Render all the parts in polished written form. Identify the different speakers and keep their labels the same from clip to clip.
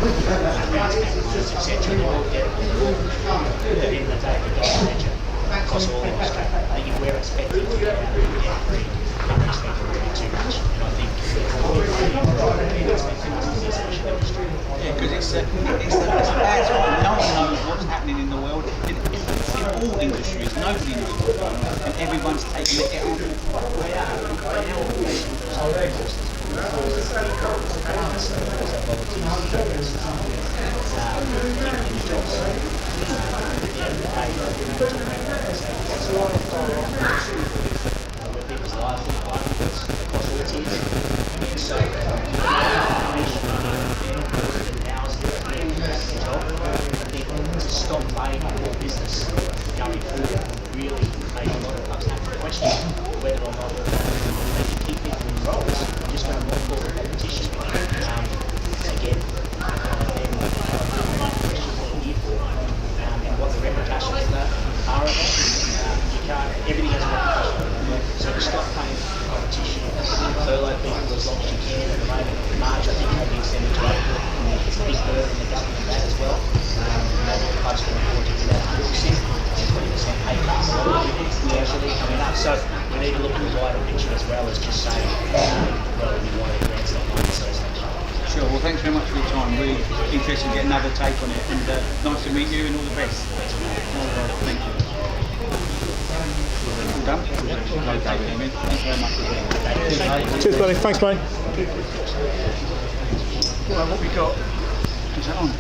Speaker 1: etc. At the end of the day, the goal manager across all of us, I think if we're expecting to get out of the gap, we're expecting really too much. And I think
Speaker 2: yeah, because it's a bad time. No one knows what's happening in the world. In all industries, nobody knows what's going on, and everyone's taking it out.
Speaker 1: Stop playing on more business going forward really made a lot of clubs have to question whether or not they can keep people in roles just going to more forward competition. Again, then question what you're here for and what the repercussions of that are of it. You can't, everything has a repercussion. So to stop playing competition, furlough people as long as you can at the moment. March, I think, will be extended to April. It's a big burden on the government of that as well. Clubs can afford to do that 100% and 20% pay cuts usually coming up. So we need to look at the wider picture as well as just saying, well, we want to grant that money, so
Speaker 2: Sure, well thanks very much for your time. Really interested to get another take on it, and nice to meet you and all the best. Thank you. All done? Okay, Damien. Thanks very much.
Speaker 3: Cheers, buddy. Thanks, mate.
Speaker 2: Well, what we got? Is that on?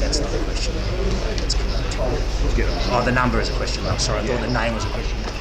Speaker 4: That's not a question. That's correct. Oh, the number is a question mark. Sorry, I thought the name was a question mark.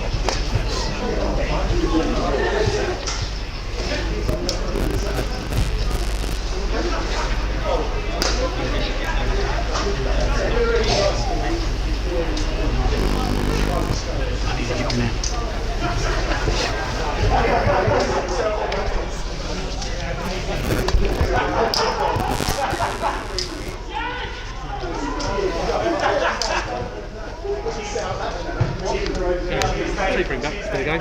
Speaker 3: Bring back. There you go.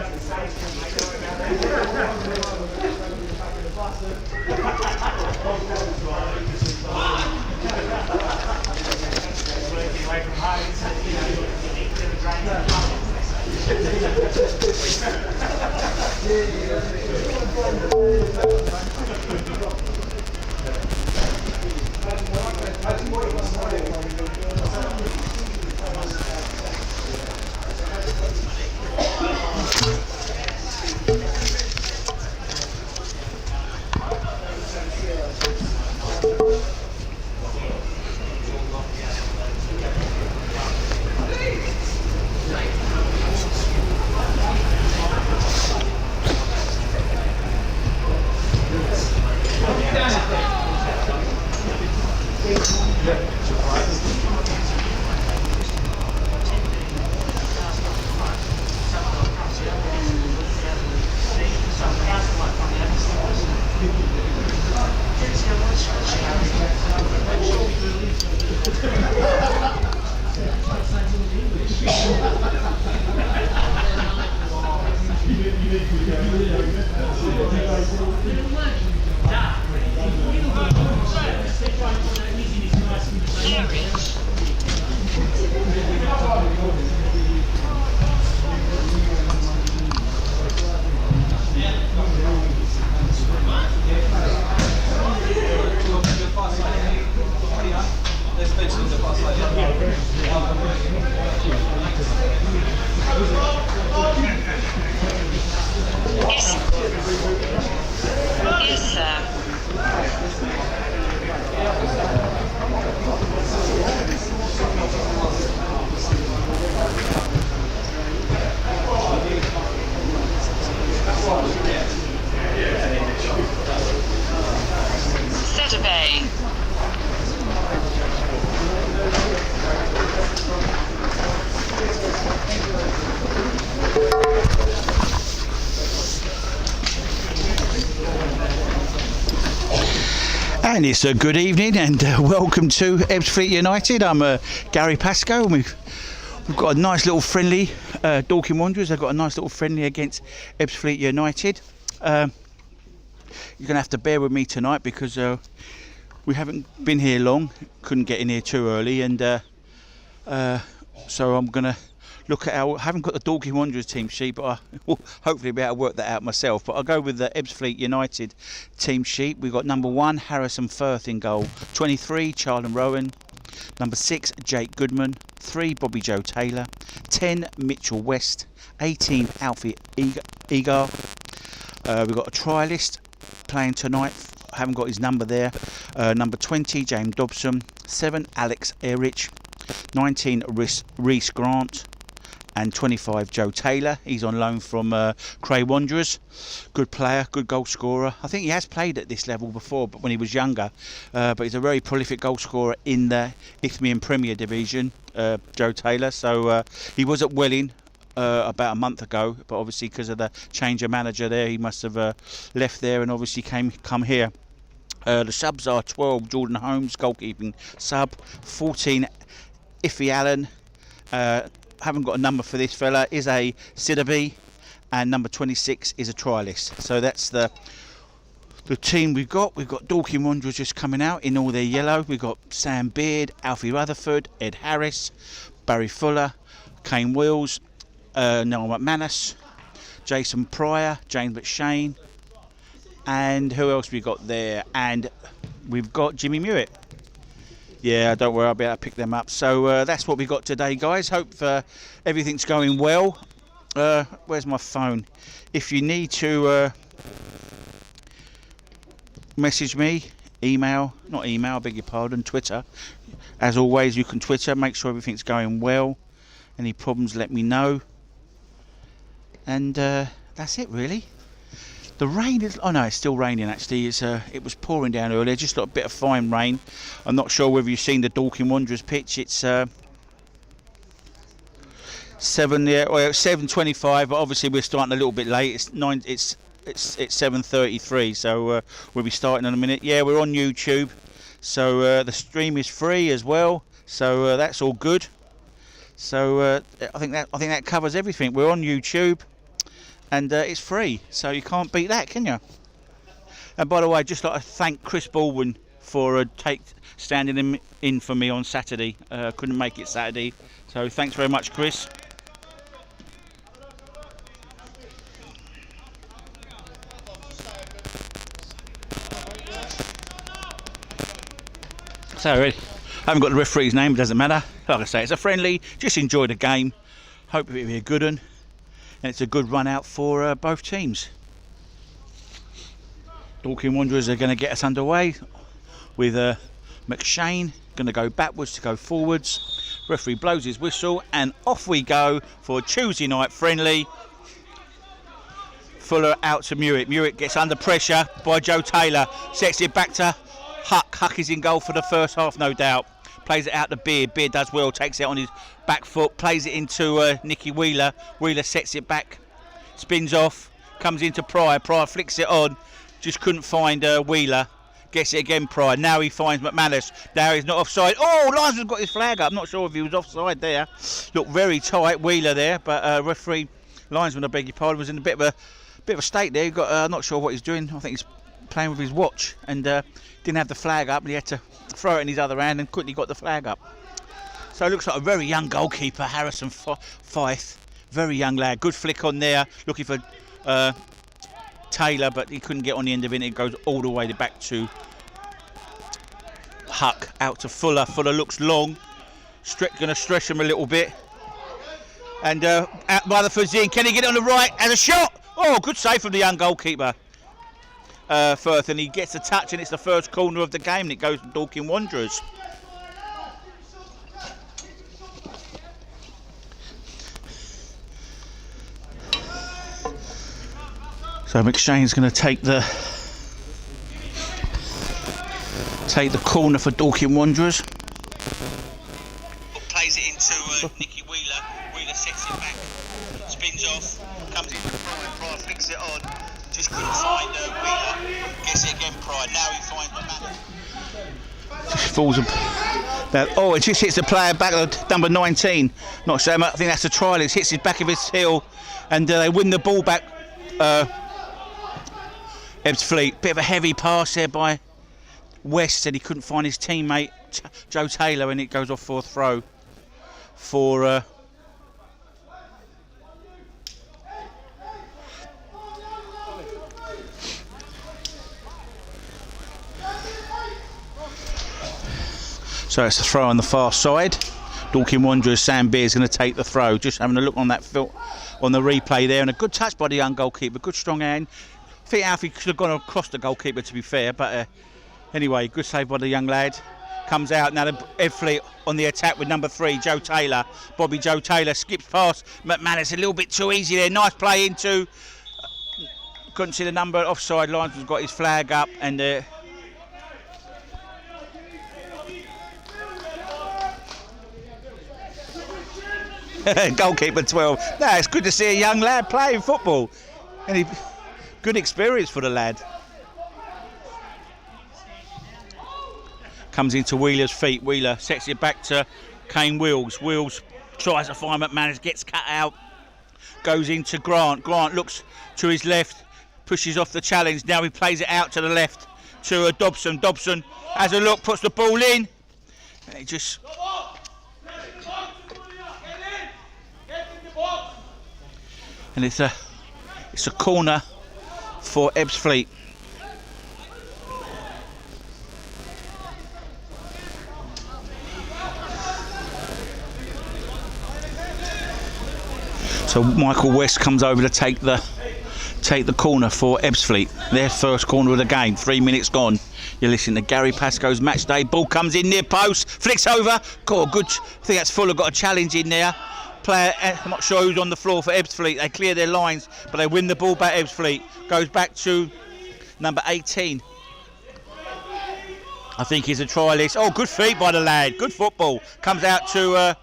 Speaker 5: Yes, sir. Saturday.
Speaker 2: And it's a good evening and welcome to Ebbsfleet United. I'm Gary Pascoe and We've got a nice little friendly, Dorking Wanderers. They've got a nice little friendly against Ebbsfleet United. You're going to have to bear with me tonight because we haven't been here long. Couldn't get in here too early, and so I'm going to look at I haven't got the Dorking Wanderers team sheet, but I will hopefully be able to work that out myself. But I'll go with the Ebbsfleet United team sheet. We've got number 1, Harrison Firth in goal. 23, Charlton Rowan. Number 6, Jake Goodman. 3, Bobby Joe Taylor. 10, Mitchell West. 18, Alfie Egar. We've got a trialist playing tonight. I haven't got his number there. Number 20, James Dobson. 7, Alex Ehrich. 19, Reece Grant. And 25, Joe Taylor. He's on loan from Cray Wanderers. Good player, good goal scorer. I think he has played at this level before, but when he was younger. But he's a very prolific goal scorer in the Isthmian Premier Division, Joe Taylor. So he was at Welling about a month ago, but obviously because of the change of manager there, he must have left there and obviously come here. The subs are 12, Jordan Holmes, goalkeeping sub. 14, Iffy Allen. Haven't got a number for this fella, is a Siddaby, and number 26 is a trialist. So that's the team we've got. We've got Dorking Wanderers just coming out in all their yellow. We've got Sam Beard, Alfie Rutherford, Ed Harris, Barry Fuller, Kane Wills, Noel McManus, Jason Pryor, James McShane, and who else we got there? And we've got Jimmy Mewett. Yeah, don't worry, I'll be able to pick them up. So that's what we got today, guys. Hope everything's going well. Where's my phone? If you need to message me, not email, I beg your pardon, Twitter. As always, you can Twitter, make sure everything's going well. Any problems, let me know. And that's it, really. The rain is... Oh no, it's still raining actually. It was pouring down earlier, just a bit of fine rain. I'm not sure whether you've seen the Dorking Wanderers pitch. It's 7:25, but obviously we're starting a little bit late. It's 7:33, so we'll be starting in a minute. Yeah, we're on YouTube, so the stream is free as well. So that's all good. So I think that covers everything. We're on YouTube. And it's free, so you can't beat that, can you? And by the way, I'd just like to thank Chris Baldwin for standing in for me on Saturday. Couldn't make it Saturday, so thanks very much, Chris. So I haven't got the referee's name, it doesn't matter. Like I say, it's a friendly, just enjoy the game. Hope it'll be a good one. And it's a good run out for both teams. Dorking Wanderers are going to get us underway with McShane going to go backwards to go forwards. Referee blows his whistle and off we go for a Tuesday night friendly. Fuller out to Mewett. Mewett gets under pressure by Joe Taylor. Sets it back to Huck. Huck is in goal for the first half, no doubt. Plays it out to Beard. Beard does well, takes it on his back foot, plays it into Nicky Wheeler. Wheeler sets it back, spins off, comes into Pryor. Pryor flicks it on, just couldn't find Wheeler. Gets it again, Pryor. Now he finds McManus. Now he's not offside. Oh, linesman's got his flag up. I'm not sure if he was offside there. Looked very tight, Wheeler there, but referee, linesman, I beg your pardon, was in a bit of a state there. He got not sure what he's doing. I think he's playing with his watch and didn't have the flag up, and he had to throw it in his other hand and quickly got the flag up. So it looks like a very young goalkeeper, Harrison Firth. Very young lad. Good flick on there, looking for Taylor, but he couldn't get on the end of it. It goes all the way back to Huck, out to Fuller. Fuller looks long, going to stretch him a little bit. And Rutherford's in. Can he get it on the right? And a shot! Oh, good save from the young goalkeeper, Firth, and he gets a touch, and it's the first corner of the game, and it goes to Dorking Wanderers. So McShane's going to take the corner for Dorking Wanderers. Plays it into Nicky Wheeler. Wheeler sets it back, spins off, comes in with Pryor flicks it on. Just couldn't find Wheeler. Gets it again, Pryor. Now he finds McManus. Just falls. Oh, it just hits the player back of number 19. Not so much. I think that's a trial. It hits his back of his heel, and they win the ball back. Ebbsfleet. Bit of a heavy pass there by West, said he couldn't find his teammate Joe Taylor, and it goes off for a throw for. So it's a throw on the far side. Dorking Wanderers, Sam Beer's going to take the throw. Just having a look on that on the replay there, and a good touch by the young goalkeeper. Good strong hand. I think Alfie could have gone across the goalkeeper, to be fair, but anyway, good save by the young lad. Comes out now. The Ebbsfleet on the attack with number 3, Joe Taylor. Bobby Joe Taylor skips past McManus a little bit too easy there. Nice play into. Couldn't see the number. Offside. Linesman's got his flag up, and. Goalkeeper 12. No, it's good to see a young lad playing football. And good experience for the lad. Comes into Wheeler's feet. Wheeler sets it back to Kane Wills. Wills tries to find McManus, gets cut out. Goes into Grant. Grant looks to his left, pushes off the challenge. Now he plays it out to the left to Dobson. Dobson has a look, puts the ball in. And it just... And it's a corner for Ebbsfleet. So Michael West comes over to take the corner for Ebbsfleet. Their first corner of the game. 3 minutes gone. You're listening to Gary Pascoe's Match Day. Ball comes in near post, flicks over. God, good. I think that's Fuller got a challenge in there. Player, I'm not sure who's on the floor for Ebbsfleet. They clear their lines, but they win the ball back. Ebbsfleet goes back to number 18. I think he's a trialist. Oh, good feet by the lad. Good football. Comes out to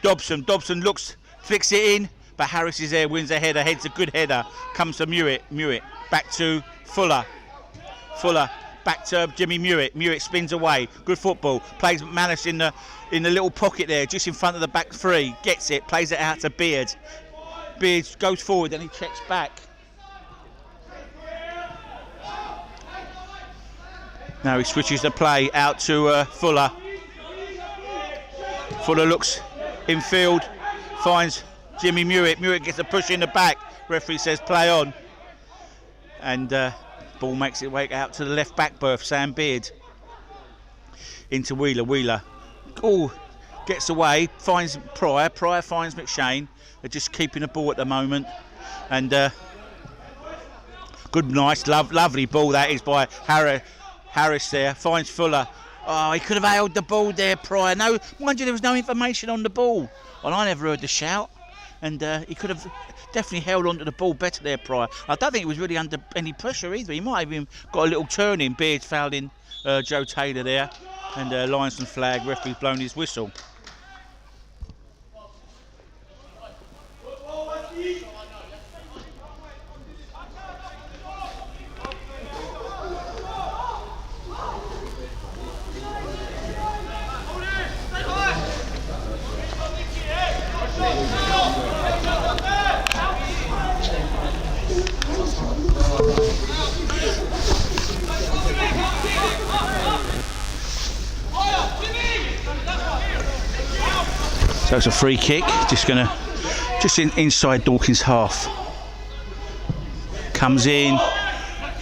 Speaker 2: Dobson. Dobson looks, flicks it in, but Harris is there, wins a header. Heads a good header. Comes to Mewett. Mewett back to Fuller. Fuller back to Jimmy Mewett. Mewett spins away. Good football. Plays McManus in the little pocket there, just in front of the back 3. Gets it. Plays it out to Beard. Beard goes forward and he checks back. Now he switches the play out to Fuller. Fuller looks infield, finds Jimmy Mewett. Mewett gets a push in the back. Referee says play on. And ball makes its way out to the left back berth. Sam Beard into Wheeler. Wheeler gets away, finds Pryor. Pryor finds McShane. They're just keeping the ball at the moment. And good, nice, lovely ball that is by Harris there. Finds Fuller. Oh, he could have held the ball there, Pryor. No, mind you, there was no information on the ball. Well, I never heard the shout. And he could have definitely held onto the ball better there, Pryor. I don't think he was really under any pressure either. He might have even got a little turn in. Beard's fouled in Joe Taylor there. And linesman flag, referee's blown his whistle. So it's a free kick, just inside Dorking's half. Comes in,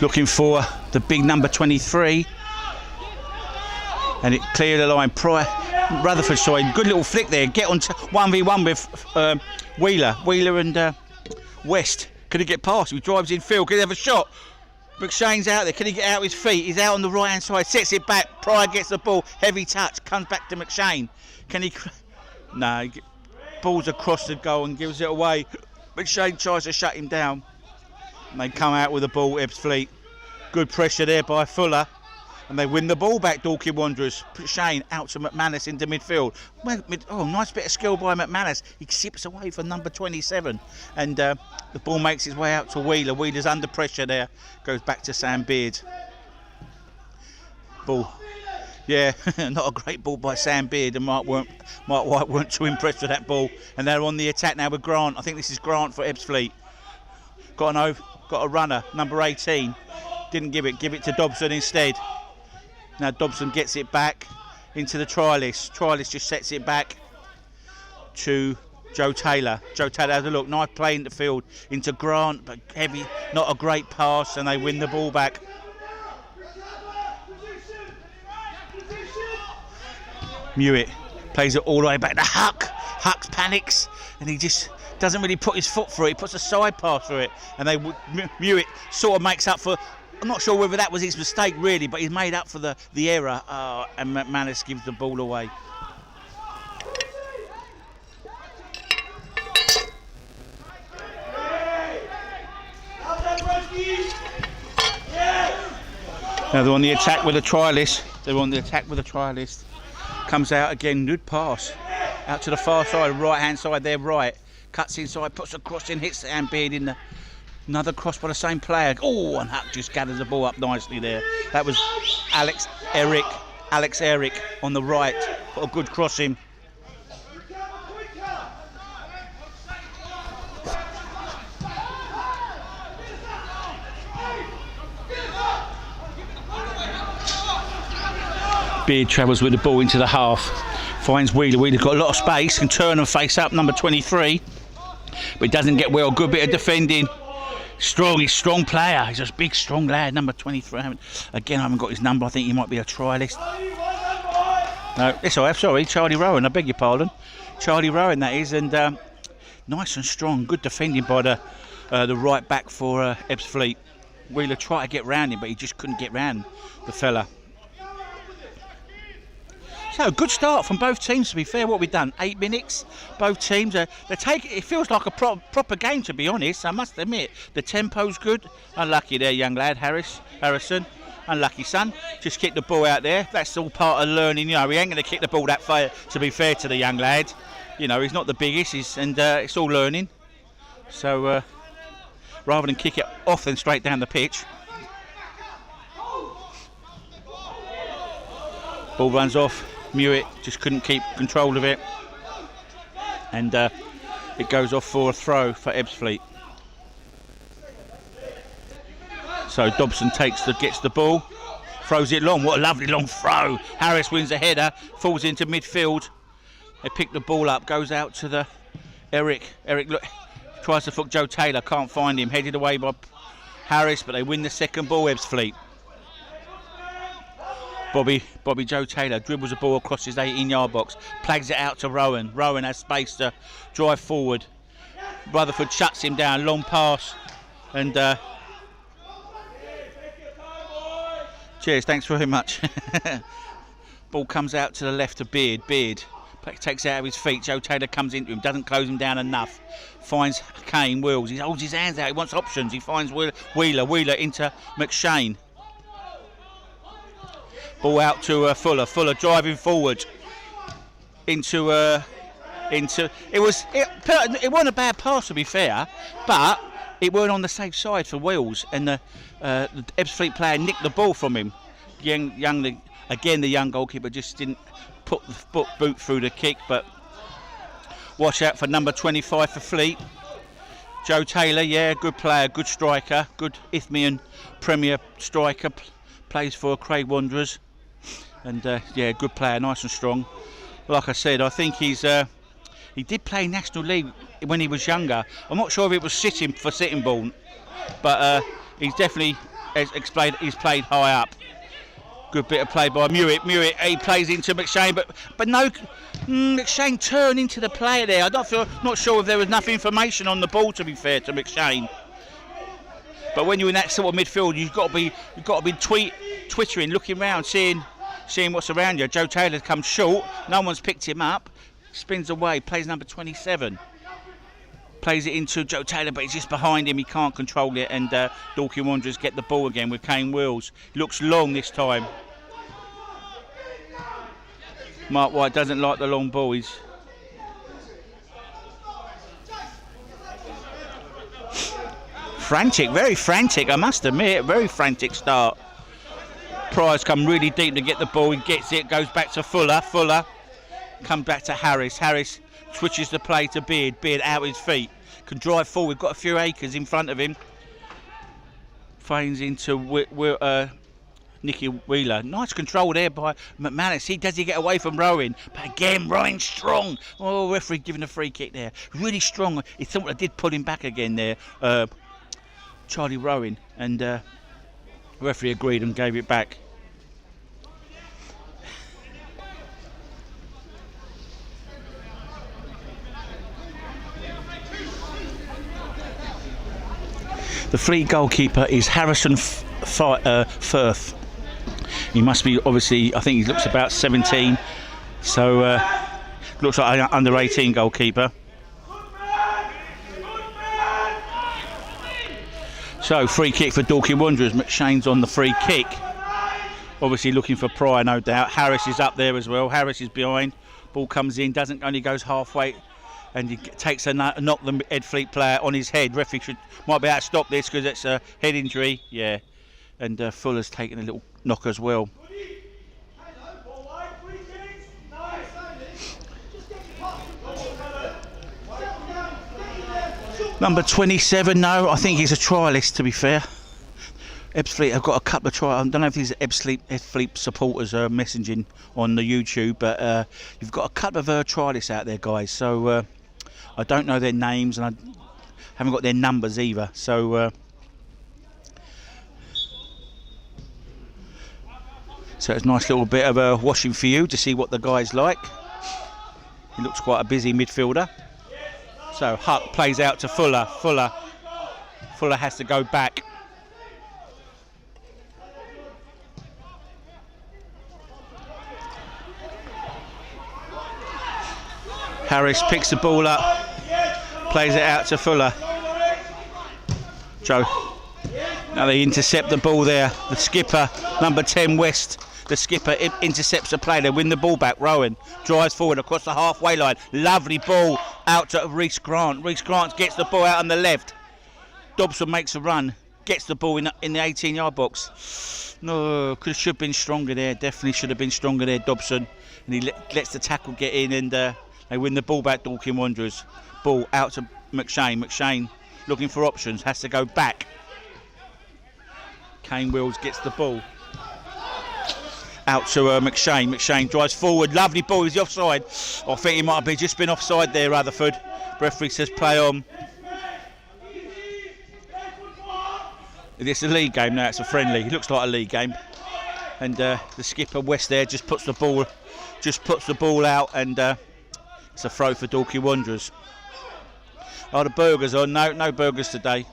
Speaker 2: looking for the big number 23, and it cleared the line. Rutherford, sorry, good little flick there. Get on 1v1 with Wheeler and West. Could he get past? He drives in field. Could he have a shot? McShane's out there. Can he get out his feet? He's out on the right hand side. Sets it back. Pryor gets the ball. Heavy touch. Comes back to McShane. Can he? No. Balls across the goal and gives it away. McShane tries to shut him down. And they come out with the ball. Ebbsfleet. Good pressure there by Fuller. And they win the ball back, Dorking Wanderers. Shane out to McManus into midfield. Oh, nice bit of skill by McManus. He sips away for number 27. And the ball makes its way out to Wheeler. Wheeler's under pressure there. Goes back to Sam Beard. Ball Yeah, not a great ball by Sam Beard, and Mark White weren't too impressed with that ball. And they're on the attack now with Grant. I think this is Grant for Ebbsfleet. Got a runner, number 18. Didn't give it to Dobson instead. Now Dobson gets it back into the try list. Try list just sets it back to Joe Taylor. Joe Taylor has a look, nice play into field into Grant, but heavy, not a great pass, and they win the ball back. Mewett plays it all the way back to Huck. Huck panics, and he just doesn't really put his foot through it. He puts a side pass through it, and Mewett sort of makes up for. I'm not sure whether that was his mistake really, but he's made up for the error, and McManus gives the ball away. Now they're on the attack with a try list. Comes out again, good pass. Out to the far side, right hand side there, right. Cuts inside, puts a cross in, hits the hand beard in the. Another cross by the same player. Oh, and Huck just gathers the ball up nicely there. That was Alex Eric on the right. Got a good cross in. Beard travels with the ball into the half. Finds Wheeler. Wheeler's got a lot of space. Can turn and face up, number 23. But he doesn't get well. Good bit of defending. He's strong player. He's a big, strong lad, number 23. Again, I haven't got his number. I think he might be a trialist. No, it's all right. Sorry, Charlie Rowan. I beg your pardon. Charlie Rowan, that is. And nice and strong. Good defending by the right back for Ebbsfleet. Wheeler tried to get round him, but he just couldn't get round the fella. So good start from both teams, to be fair. What we've done, 8 minutes. Both teams they take it. It feels like a proper game, to be honest. I must admit the tempo's good. Unlucky there, young lad Harrison. Unlucky son. Just kick the ball out there. That's all part of learning. You know, he ain't going to kick the ball that far. To be fair to the young lad, you know, he's not the biggest. And it's all learning. So rather than kick it off, then straight down the pitch. Ball runs off. Mewett just couldn't keep control of it, and it goes off for a throw for Ebbsfleet. So Dobson gets the ball, throws it long. What a lovely long throw! Harris wins the header, falls into midfield. They pick the ball up, goes out to the Eric. Eric tries to foot Joe Taylor, can't find him. Headed away by Harris, but they win the second ball. Ebbsfleet. Bobby Joe Taylor dribbles the ball across his 18-yard box, plags it out to Rowan. Rowan has space to drive forward. Rutherford shuts him down, long pass, and cheers, thanks very much. Ball comes out to the left to Beard. Beard takes it out of his feet. Joe Taylor comes into him, doesn't close him down enough. Finds Kane, Wills. He holds his hands out. He wants options. He finds Wheeler into McShane. Ball out to Fuller. Fuller driving forward into it wasn't a bad pass, to be fair, but it weren't on the safe side for Wills, and the Ebbsfleet player nicked the ball from him. The young goalkeeper just didn't put the boot through the kick. But watch out for number 25 for Fleet. Joe Taylor, yeah, good player, good striker, good Isthmian Premier striker, plays for Craig Wanderers. And yeah, good player, nice and strong. Like I said, I think he did play National League when he was younger. I'm not sure if it was Sitting Bull, but he's definitely he's played high up. Good bit of play by Mewett. He plays into McShane, but no, McShane turned into the player there. Not sure if there was enough information on the ball, to be fair to McShane. But when you're in that sort of midfield, you've got to be twittering, looking around, seeing what's around you. Joe Taylor comes short. No one's picked him up. Spins away. Plays number 27. Plays it into Joe Taylor, but he's just behind him. He can't control it. And Dorking Wanderers get the ball again with Kane Wills. Looks long this time. Mark White doesn't like the long ball. He's frantic, very frantic, I must admit. Very frantic start. Pryor's come really deep to get the ball. He gets it, goes back to Fuller. Fuller comes back to Harris. Harris switches the play to Beard. Beard out his feet. Can drive forward. Got a few acres in front of him. Feigns into Nicky Wheeler. Nice control there by McManus. Does he get away from Rowan? But again, Rowan strong. Oh, referee giving a free kick there. Really strong. He thought I did pull him back again there, Charlie Rowan. And referee agreed and gave it back. The Fleet goalkeeper is Harrison Firth. He must be, obviously, I think he looks about 17, so looks like an under 18 goalkeeper. So free kick for Dorking Wanderers. McShane's on the free kick, obviously looking for Pryor, no doubt. Harris is up there as well. Harris is behind. Ball comes in, only goes halfway, and he takes a knock the Ebbsfleet player on his head. Referee might be able to stop this because it's a head injury. Yeah, and Fuller's taken a little knock as well. Number 27, no, I think he's a trialist, to be fair. Ebbsfleet have got a couple of trials. I don't know if these Ebbsfleet supporters are messaging on the YouTube, but you've got a couple of trialists out there, guys. So I don't know their names, and I haven't got their numbers either. So so it's a nice little bit of a washing for you to see what the guy's like. He looks quite a busy midfielder. So Huck plays out to Fuller. Fuller has to go back. Harris picks the ball up, plays it out to Fuller. Joe. Now they intercept the ball there. The skipper, number 10 West, the skipper intercepts the play. They win the ball back. Rowan drives forward across the halfway line. Lovely ball out to Reece Grant. Reece Grant gets the ball out on the left. Dobson makes a run, gets the ball in the 18-yard box. No, should have been stronger there. Definitely should have been stronger there, Dobson. And he lets the tackle get in, and they win the ball back, Dorking Wanderers. Ball out to McShane. McShane looking for options, has to go back. Kane Wills gets the ball out to McShane. McShane drives forward. Lovely ball. Is he offside? I think he might have just been offside there, Rutherford. Referee says play on. It's a league game now. It's a friendly. It looks like a league game. And the skipper West there just puts the ball out, and it's a throw for Dorking Wanderers. Are the burgers on? No burgers today.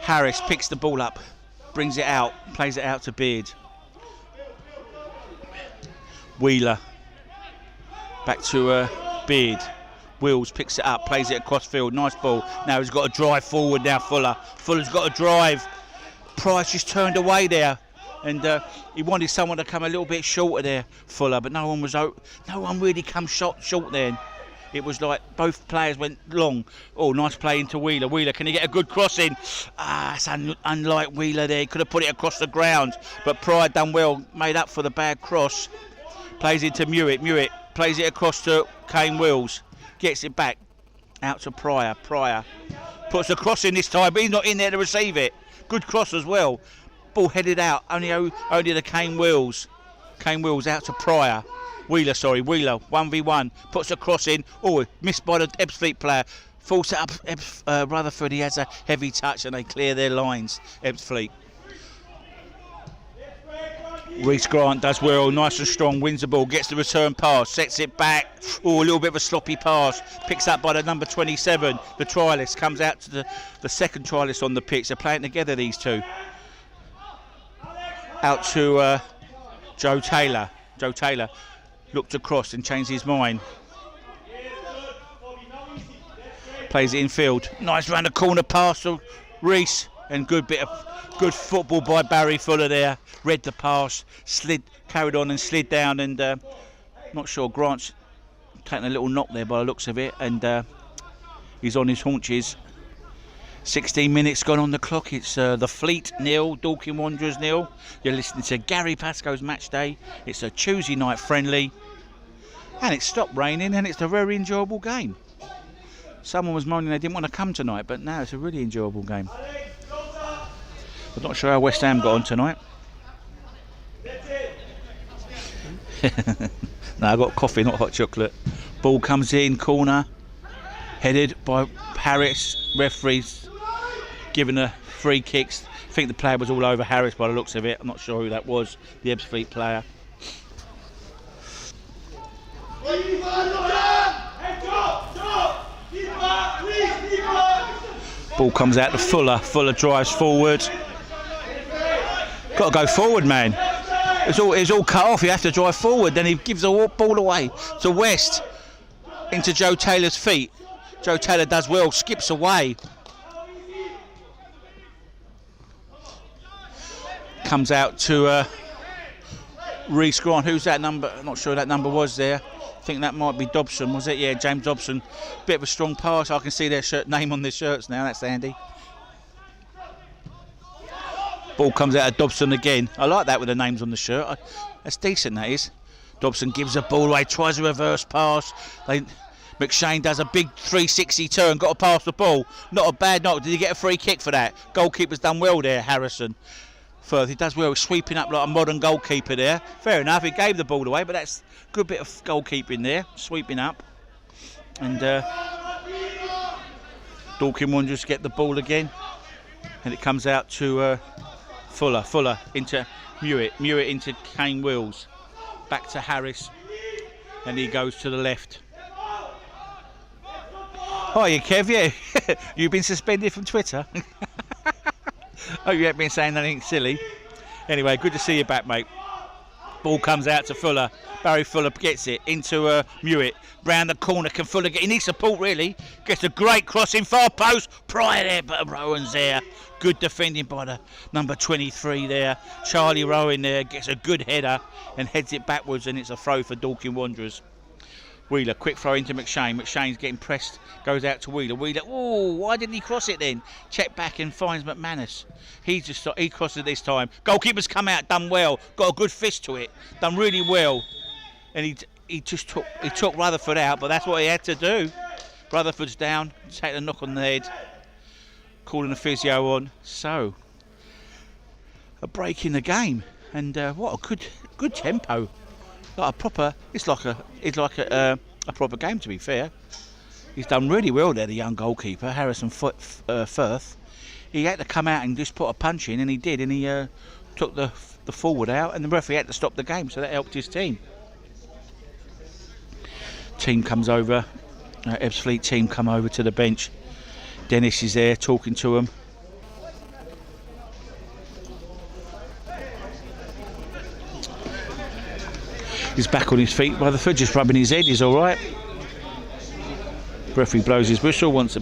Speaker 2: Harris picks the ball up, brings it out, plays it out to Beard. Wheeler back to Beard. Wills picks it up, plays it across field. Nice ball. Now he's got to drive forward. Now Fuller's got to drive. Price just turned away there, and he wanted someone to come a little bit shorter there, Fuller, but no one really come short then. It was like both players went long. Oh, nice play into Wheeler. Wheeler, can he get a good cross in? It's unlike Wheeler there. He could have put it across the ground, but Pryor done well, made up for the bad cross. Plays into Mewett. Mewett plays it across to Kane Wills. Gets it back out to Pryor. Pryor puts the cross in this time, but he's not in there to receive it. Good cross as well. Ball headed out, only to Kane Wills. Kane Wills out to Pryor. Wheeler, 1v1, puts the cross in. Oh, missed by the Ebbsfleet player. Falls it up Rutherford. He has a heavy touch, and they clear their lines, Ebbsfleet. Reece Grant does well, nice and strong, wins the ball, gets the return pass, sets it back. Oh, a little bit of a sloppy pass. Picks up by the number 27. The trialist comes out to the second trialist on the pitch. They're playing together, these two. Out to Joe Taylor. Joe Taylor looked across and changed his mind. Plays it in field. Nice round the corner pass to Reece, and good football by Barry Fuller there. Read the pass, carried on and slid down, and not sure, Grant's taking a little knock there by the looks of it, and he's on his haunches. 16 minutes gone on the clock. It's the Fleet 0, Dorking Wanderers 0. You're listening to Gary Pascoe's Match Day. It's a Tuesday night friendly. And it stopped raining and it's a very enjoyable game. Someone was moaning they didn't want to come tonight, but now it's a really enjoyable game. I'm not sure how West Ham got on tonight. No, I got coffee, not hot chocolate. Ball comes in, corner, headed by Harris. Referees giving a free kicks. I think the player was all over Harris by the looks of it. I'm not sure who that was, the Ebbsfleet player. Ball comes out to Fuller. Fuller drives forward. Got to go forward, man. It's all cut off. You have to drive forward. Then he gives the ball away to West into Joe Taylor's feet. Joe Taylor does well, skips away. Comes out to Reece Grant. Who's that number? I'm not sure that number was there. I think that might be Dobson, was it? Yeah, James Dobson. Bit of a strong pass. I can see their name on their shirts now. That's handy. Ball comes out of Dobson again. I like that with the names on the shirt. That's decent, that is. Dobson gives the ball away, tries a reverse pass. McShane does a big 360 turn, got to pass the ball. Not a bad knock. Did he get a free kick for that? Goalkeeper's done well there, Harrison. Firth, he does well, sweeping up like a modern goalkeeper there. Fair enough, he gave the ball away, but that's a good bit of goalkeeping there, sweeping up. And Dorking Wanderers get the ball again. And it comes out to Fuller. Fuller into Mewett. Mewett into Kane Wills. Back to Harris. And he goes to the left. Hiya, Kev, yeah. You've been suspended from Twitter. Oh, you haven't been saying anything silly. Anyway, good to see you back, mate. Ball comes out to Fuller. Barry Fuller gets it into Mewett. Round the corner, can Fuller get... He needs support, really. Gets a great cross in far post. Pryor there, but Rowan's there. Good defending by the number 23 there. Charlie Rowan there gets a good header and heads it backwards, and it's a throw for Dorking Wanderers. Wheeler, quick throw into McShane. McShane's getting pressed, goes out to Wheeler. Wheeler, oh, why didn't he cross it then? Check back and finds McManus. He crossed it this time. Goalkeeper's come out, done well, got a good fist to it, done really well. And he took Rutherford out, but that's what he had to do. Rutherford's down, take the knock on the head, calling the physio on. So, a break in the game, and what a good tempo. Like a proper, it's like a proper game, to be fair. He's done really well there, the young goalkeeper, Harrison Firth. He had to come out and just put a punch in, and he did, and he took the forward out, and the referee had to stop the game, so that helped his team. Team comes over, Ebbsfleet team come over to the bench. Dennis is there talking to them. He's back on his feet. Rutherford just rubbing his head. He's all right. Referee blows his whistle. Wants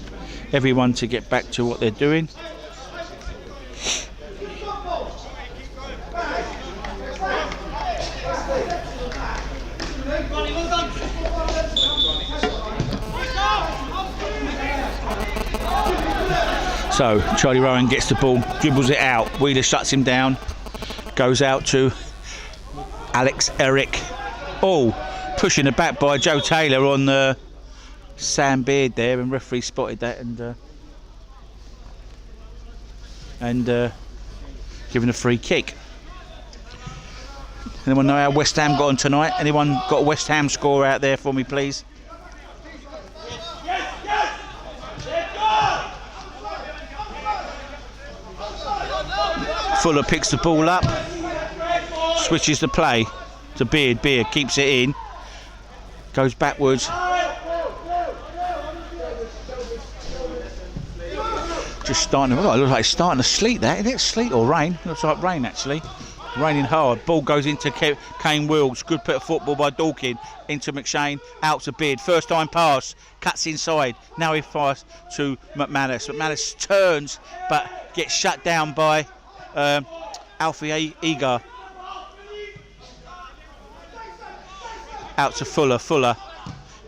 Speaker 2: everyone to get back to what they're doing. So Charlie Rowan gets the ball, dribbles it out. Wheeler shuts him down. Goes out to 𝐅𝐔𝐋𝐋. Oh, pushing the back by Joe Taylor on Sam Beard there, and referee spotted that and given a free kick. Anyone know how West Ham got on tonight? Anyone got a West Ham score out there for me, please? Fuller picks the ball up, switches the play to Beard. Beard keeps it in, goes backwards. Just starting to, it looks like it's starting to sleet, that. Is it sleet or rain? Looks like rain, actually. Raining hard. Ball goes into Kane Wills. Good bit of football by Dorking. Into McShane, out to Beard. First time pass, cuts inside. Now he fires to McManus. McManus turns, but gets shut down by 𝐅𝐔𝐋𝐋. Out to Fuller. Fuller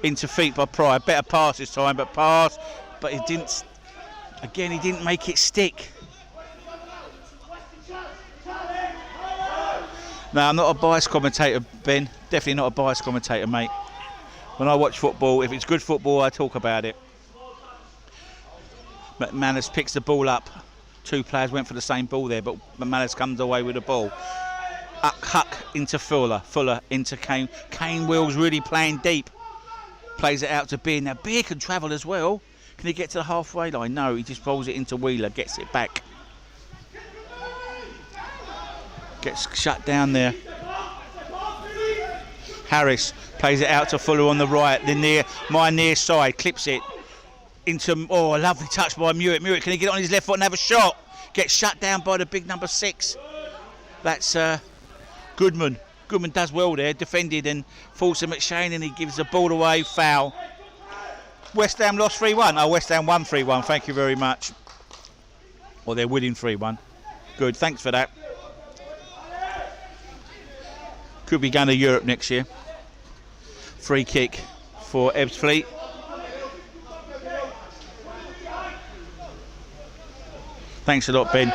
Speaker 2: into feet by Pryor. Better pass this time, but he didn't Again, he didn't make it stick. No, I'm not a biased commentator, Ben. Definitely not a biased commentator, mate. When I watch football, if it's good football, I talk about it. McManus picks the ball up. Two players went for the same ball there, but McManus comes away with the ball. Huck into Fuller. Fuller into Kane. Kane Will's really playing deep. Plays it out to Beer. Now, Beer can travel as well. Can he get to the halfway line? No, he just rolls it into Wheeler, gets it back. Gets shut down there. Harris plays it out to Fuller on the right, my near side, clips it into, oh, a lovely touch by Mewett. Mewett, can he get it on his left foot and have a shot? Gets shut down by the big number 6. That's Goodman. Goodman does well there, defended and falls to McShane, and he gives the ball away, foul. West Ham lost 3-1. Oh, West Ham won 3-1, thank you very much. Or they're winning 3-1. Good, thanks for that. Could be going to Europe next year. Free kick for Ebbsfleet. Thanks a lot, Ben.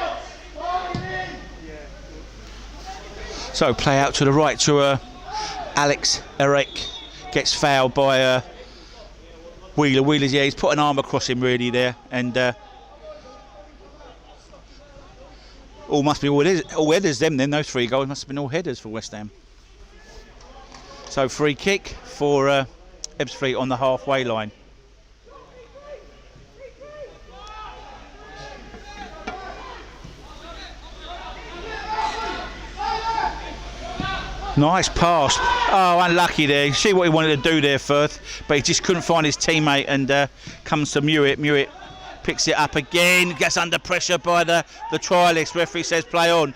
Speaker 2: So play out to the right to 𝐅𝐔𝐋𝐋. Gets fouled by Wheeler. Wheeler's, yeah, he's put an arm across him really there, and must be all headers. Them then, those 3 goals must have been all headers for West Ham. So free kick for Ebbsfleet on the halfway line. Nice pass. Oh, unlucky there. You see what he wanted to do there, Firth, but he just couldn't find his teammate, and comes to Mewett. Mewett picks it up again, gets under pressure by the trialist. Referee says play on.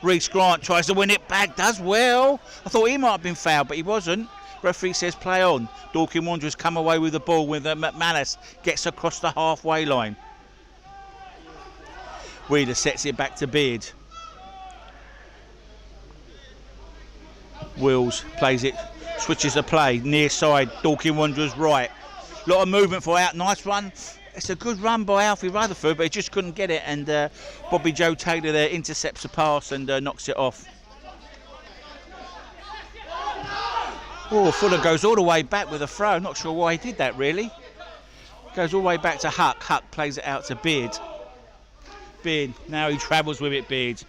Speaker 2: Reece Grant tries to win it back, does well. I thought he might have been fouled, but he wasn't. Referee says play on. Dorking Wanderers come away with the ball with McManus gets across the halfway line. Wheeler sets it back to Beard. Wills plays it, switches the play, near side, Dorking Wanderers right. Lot of movement for out, nice run. It's a good run by Alfie Rutherford, but he just couldn't get it, and Bobby Joe Taylor there intercepts the pass and knocks it off. Oh, Fuller goes all the way back with a throw. Not sure why he did that, really. Goes all the way back to Huck. Huck plays it out to Beard. Beard, now he travels with it, Beard.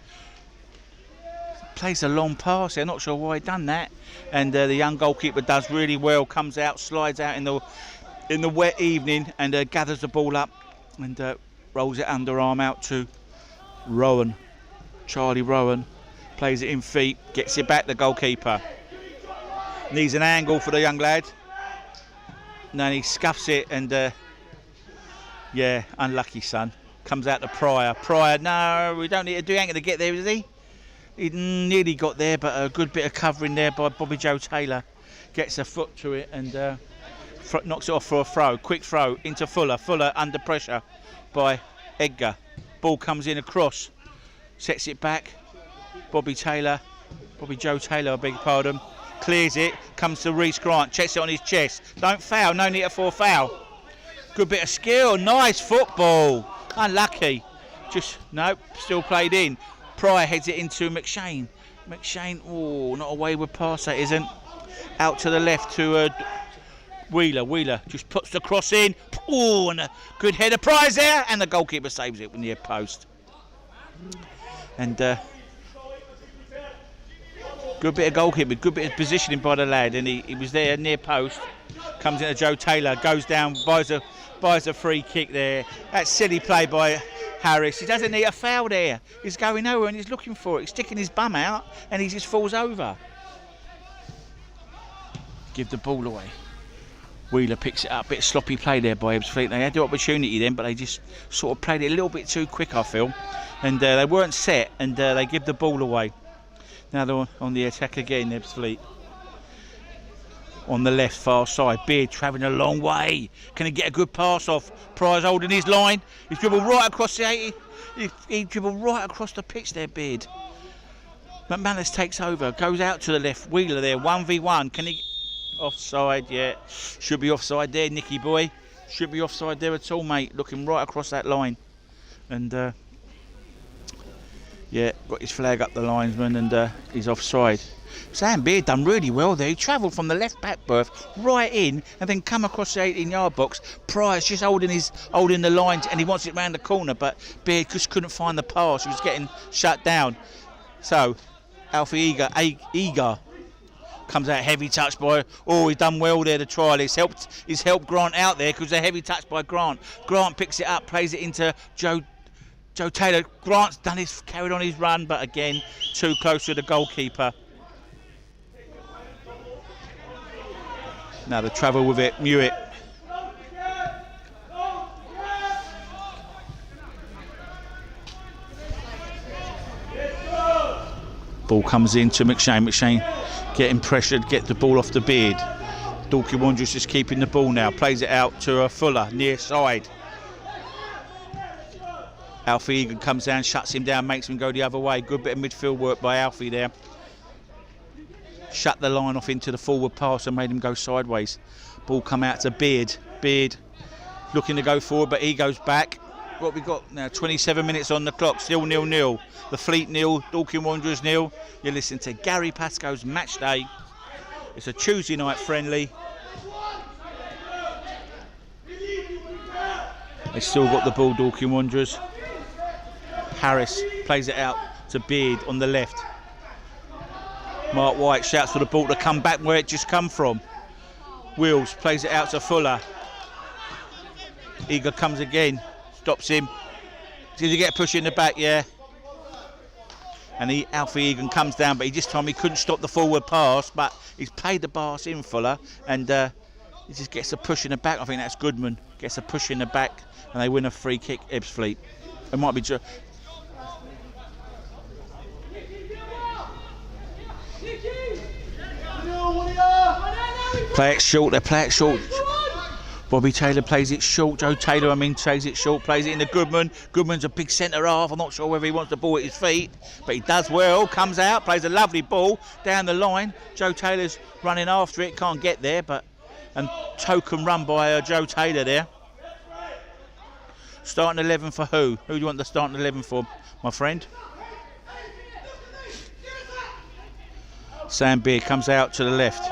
Speaker 2: Plays a long pass here, not sure why he done that. And the young goalkeeper does really well, comes out, slides out in the wet evening, and gathers the ball up and rolls it underarm out to Rowan. Charlie Rowan plays it in feet, gets it back, the goalkeeper. Needs an angle for the young lad. And then he scuffs it, and yeah, unlucky son. Comes out to Pryor. Pryor, no, we don't need to do anything to get there, is he? He nearly got there, but a good bit of covering there by Bobby Joe Taylor. Gets a foot to it and knocks it off for a throw. Quick throw into Fuller. Fuller under pressure by Edgar. Ball comes in across. Sets it back. Bobby Joe Taylor, I beg your pardon. Clears it. Comes to Reece Grant. Checks it on his chest. Don't foul. No need for a foul. Good bit of skill. Nice football. Unlucky. Just, nope. Still played in. Pryor heads it into McShane. McShane, oh, not a wayward pass, that isn't. Out to the left to Wheeler. Wheeler just puts the cross in. Oh, and a good header. Pryor's there, and the goalkeeper saves it near post. And good bit of goalkeeping, good bit of positioning by the lad, and he was there near post. Comes into Joe Taylor, goes down, buys a free kick there. That's silly play by Harris. He doesn't need a foul there. He's going over and he's looking for it. He's sticking his bum out and he just falls over. Give the ball away. Wheeler picks it up. Bit of sloppy play there by Ebbsfleet. They had the opportunity then, but they just sort of played it a little bit too quick, I feel. And they weren't set, and they give the ball away. Now they're on the attack again, Ebbsfleet. On the left far side, Beard travelling a long way. Can he get a good pass off? Pryor's holding his line. He's dribbled right across the 80. He dribbled right across the pitch there, Beard. McManus takes over, goes out to the left. Wheeler there, 1v1. Can he? Offside, yeah. Should be offside there, Nicky boy. Shouldn't be offside there at all, mate. Looking right across that line. And yeah, got his flag up the linesman, and he's offside. Sam Beard done really well there. He travelled from the left back berth right in and then come across the 18-yard box. Price just holding the line, and he wants it round the corner, but Beard just couldn't find the pass. He was getting shut down. So 𝐅𝐔𝐋𝐋 comes out, heavy touch by. Oh, he's done well there. The trialist he's helped Grant out there because a heavy touch by Grant. Grant picks it up, plays it into Joe Taylor. Grant's carried on his run, but again too close to the goalkeeper. Now the travel with it, Mewett. Ball comes in to McShane. McShane getting pressured, get the ball off the Beard. Dorking Wanderers just keeping the ball now. Plays it out to Fuller, near side. 𝐅𝐔𝐋𝐋 comes down, shuts him down, makes him go the other way. Good bit of midfield work by 𝐅𝐔𝐋𝐋 there. Shut the line off into the forward pass and made him go sideways. Ball come out to Beard. Beard looking to go forward, but he goes back. What we got now? 27 minutes on the clock. Still 0-0. The Fleet 0, Dorking Wanderers 0. You're listening to Gary Pascoe's Match Day. It's a Tuesday night friendly. They still got the ball, Dorking Wanderers. Harris plays it out to Beard on the left. Mark White shouts for the ball to come back where it just come from. Wills plays it out to Fuller. 𝐅𝐔𝐋𝐋 comes again, stops him. Did you get a push in the back? Yeah. And 𝐅𝐔𝐋𝐋 comes down, but he couldn't stop the forward pass, but he's played the pass in, Fuller, and he just gets a push in the back. I think that's Goodman. Gets a push in the back, and they win a free kick, Ebbsfleet. It might be play it short, they play it short. Bobby Taylor plays it short. Joe Taylor, plays it short, plays it into Goodman. Goodman's a big centre half. I'm not sure whether he wants the ball at his feet, but he does well. Comes out, plays a lovely ball down the line. Joe Taylor's running after it, can't get there, and token run by Joe Taylor there. Starting 11 for who? Who do you want the starting 11 for, my friend? Sam Beard comes out to the left.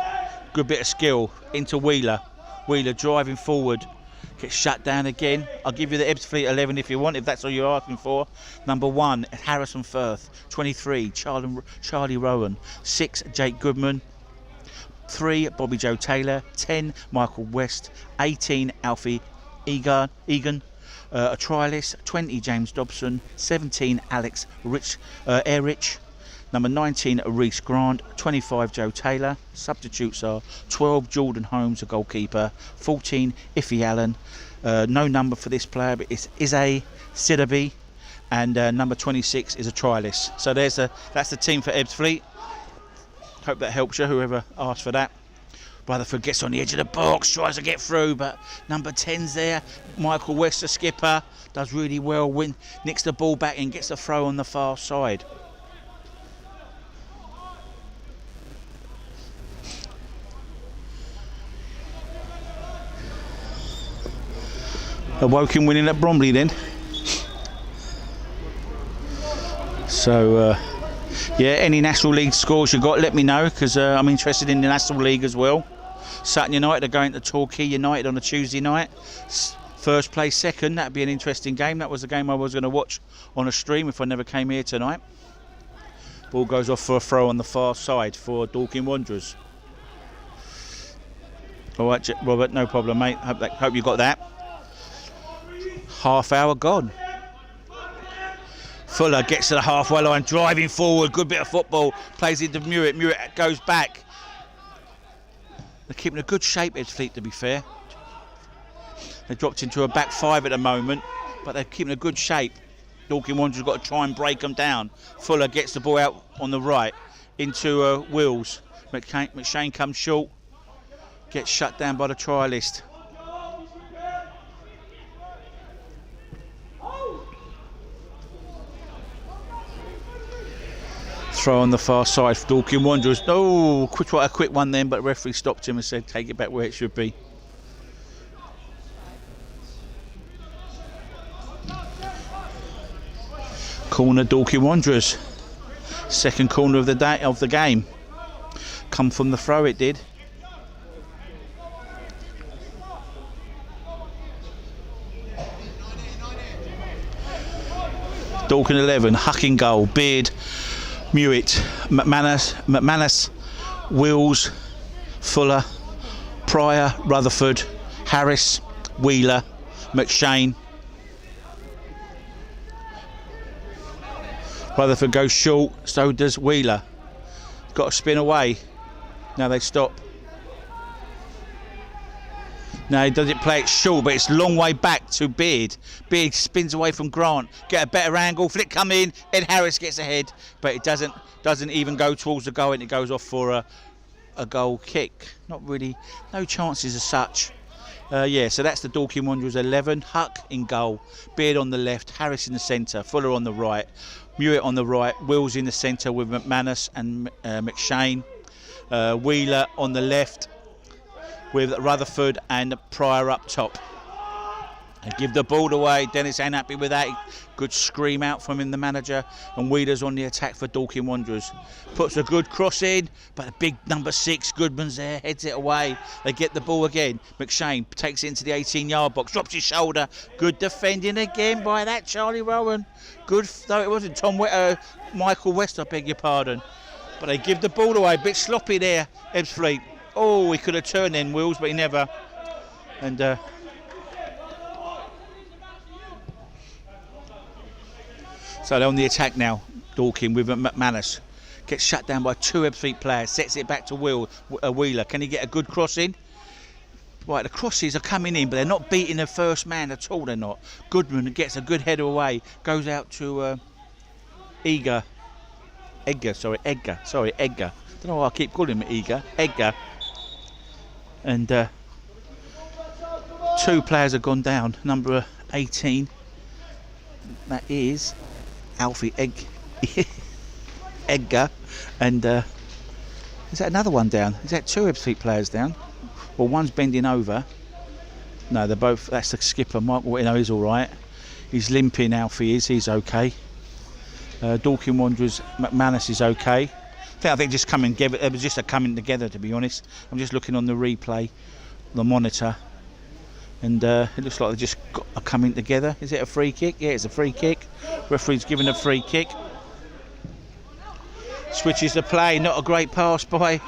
Speaker 2: Good bit of skill into Wheeler. Wheeler driving forward. Gets shut down again. I'll give you the Ebbsfleet 11 if you want, if that's all you're asking for. Number 1, Harrison Firth. 23, Charlie Rowan. 6, Jake Goodman. 3, Bobby Joe Taylor. 10, Michael West. 18, 𝐅𝐔𝐋𝐋. A trialist. 20, James Dobson. 17, Alex Ehrich. Number 19, Reece Grant. 25, Joe Taylor. Substitutes are 12, Jordan Holmes, a goalkeeper. 14, Iffy Allen. No number for this player, but it's 𝐅𝐔𝐋𝐋. And number 26 is a trialist. So that's the team for Ebbsfleet. Hope that helps you, whoever asked for that. Rutherford gets on the edge of the box, tries to get through, but number 10's there. Michael West, the skipper, does really well. Nicks the ball back and gets a throw on the far side. Woking winning at Bromley then. So yeah, any National League scores you got, let me know, because I'm interested in the National League as well. Sutton United are going to Torquay United on a Tuesday night. First place second, that'd be an interesting game. That was the game I was going to watch on a stream if I never came here tonight. Ball goes off for a throw on the far side for Dorking Wanderers. All right, Robert, no problem, mate. Hope you got that. Half hour gone. Fuller gets to the halfway line, driving forward, good bit of football, plays into Mewett. Mewett goes back. They're keeping a good shape, Ebbsfleet, to be fair. They dropped into a back 5 at the moment, but they're keeping a good shape. Dorking Wanderers got to try and break them down. Fuller gets the ball out on the right into Wills. McShane comes short, gets shut down by the trialist. Throw on the far side for Dorking Wanderers. Oh, quite a quick one then, but the referee stopped him and said take it back where it should be. Corner, Dorking Wanderers. Second corner of the day of the game. Come from the throw, it did. Dorking 11, Huck in goal, Beard, Mewett, McManus, Wills, Fuller, Pryor, Rutherford, Harris, Wheeler, McShane. Rutherford goes short, so does Wheeler. Got to spin away. Now they stop. No, he doesn't play it short, but it's a long way back to Beard. Beard spins away from Grant. Get a better angle. Flick come in. Ed Harris gets ahead, but it doesn't even go towards the goal, and it goes off for a goal kick. Not really, no chances as such. Yeah, so that's the Dorking Wanderers 11. Huck in goal. Beard on the left. Harris in the centre. Fuller on the right. Mewett on the right. Wills in the centre with McManus and McShane. Wheeler on the left with Rutherford and Pryor up top. And give the ball away. Dennis ain't happy with that. Good scream out from him, the manager. And Wheeler's on the attack for Dorking Wanderers. Puts a good cross in, but the big number 6, Goodman's there, heads it away. They get the ball again. McShane takes it into the 18-yard box, drops his shoulder. Good defending again by that Charlie Rowan. Good, though it wasn't Michael West, I beg your pardon. But they give the ball away. A bit sloppy there, Ebbsfleet. Oh, he could have turned in, Wills, but he never. And so they're on the attack now, Dorking with McManus. Gets shut down by 2 Ebbsfleet players, sets it back to Wheeler. Can he get a good cross in? Right, the crosses are coming in, but they're not beating the first man at all, they're not. Goodman gets a good header away, goes out to Edgar. I don't know why I keep calling him Edgar. And 2 players have gone down. Number 18, that is Alfie Edgar, and is that another one down? Is that 2 Ebbsfleet players down? Well, one's bending over. No, they're both. That's the skipper. Michael, he's all right. He's limping. Alfie is. He's okay. Dorking Wanderers, McManus is okay. I think just coming together. It was just a coming together, to be honest. I'm just looking on the replay, the monitor, and it looks like they just got a coming together. Is it a free kick? Yeah, it's a free kick. Referee's giving a free kick. Switches the play. Not a great pass by.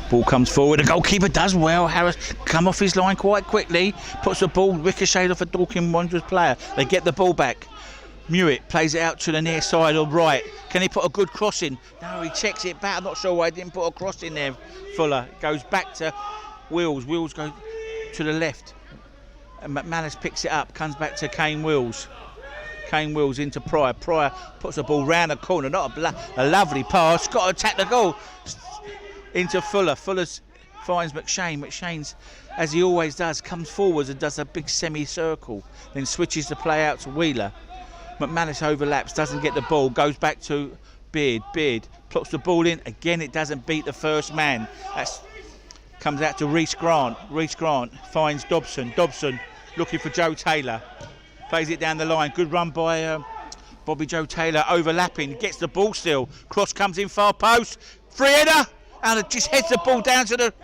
Speaker 2: Ball comes forward, the goalkeeper does well. Harris come off his line quite quickly, puts the ball ricocheted off a Dorking Wanderers player. They get the ball back. Mewett plays it out to the near side or right. Can he put a good cross in? No, he checks it back. I'm not sure why he didn't put a cross in there. Fuller goes back to Wills. Wills goes to the left. And McManus picks it up, comes back to Kane Wills. Kane Wills into Pryor. Pryor puts the ball round the corner. Not a lovely pass. Got to attack the goal. Into Fuller. Fuller's finds McShane. McShane's, as he always does, comes forwards and does a big semicircle. Then switches the play out to Wheeler. McManus overlaps, doesn't get the ball, goes back to Beard. Beard puts the ball in. Again, it doesn't beat the first man. Comes out to Reece Grant. Reece Grant finds Dobson. Dobson looking for Joe Taylor. Plays it down the line. Good run by Bobby Joe Taylor. Overlapping. Gets the ball still. Cross comes in far post. Free header. And it just heads the ball down to the...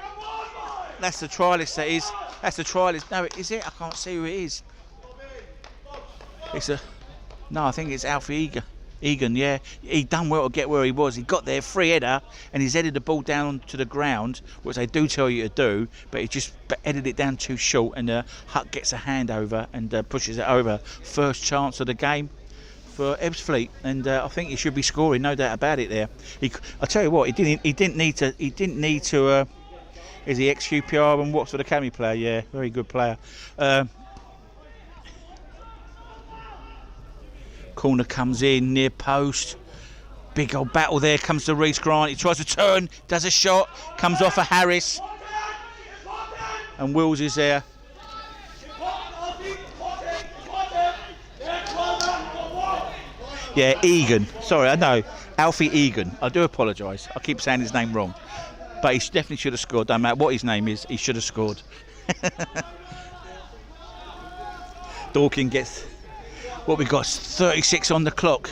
Speaker 2: That's the trialist, that is. That's the trialist. No, is it? I can't see who it is. It's a... No, I think it's Alfie Egan, yeah. He done well to get where he was. He got there, free header, and he's headed the ball down to the ground, which they do tell you to do, but he just headed it down too short, and Huck gets a hand over and pushes it over. First chance of the game for Ebbsfleet, and I think he should be scoring, no doubt about it. There, I tell you what, he didn't need to. Is he ex-QPR and Watford Academy player? Yeah, very good player. Corner comes in near post. Big old battle there. Comes to Reece Grant. He tries to turn, does a shot, comes off of Harris, and Wills is there. Yeah, Egan. Sorry, I know. Alfie Egan. I do apologise. I keep saying his name wrong. But he definitely should have scored. No matter what his name is, he should have scored. Dorking gets what we got, 36 on the clock.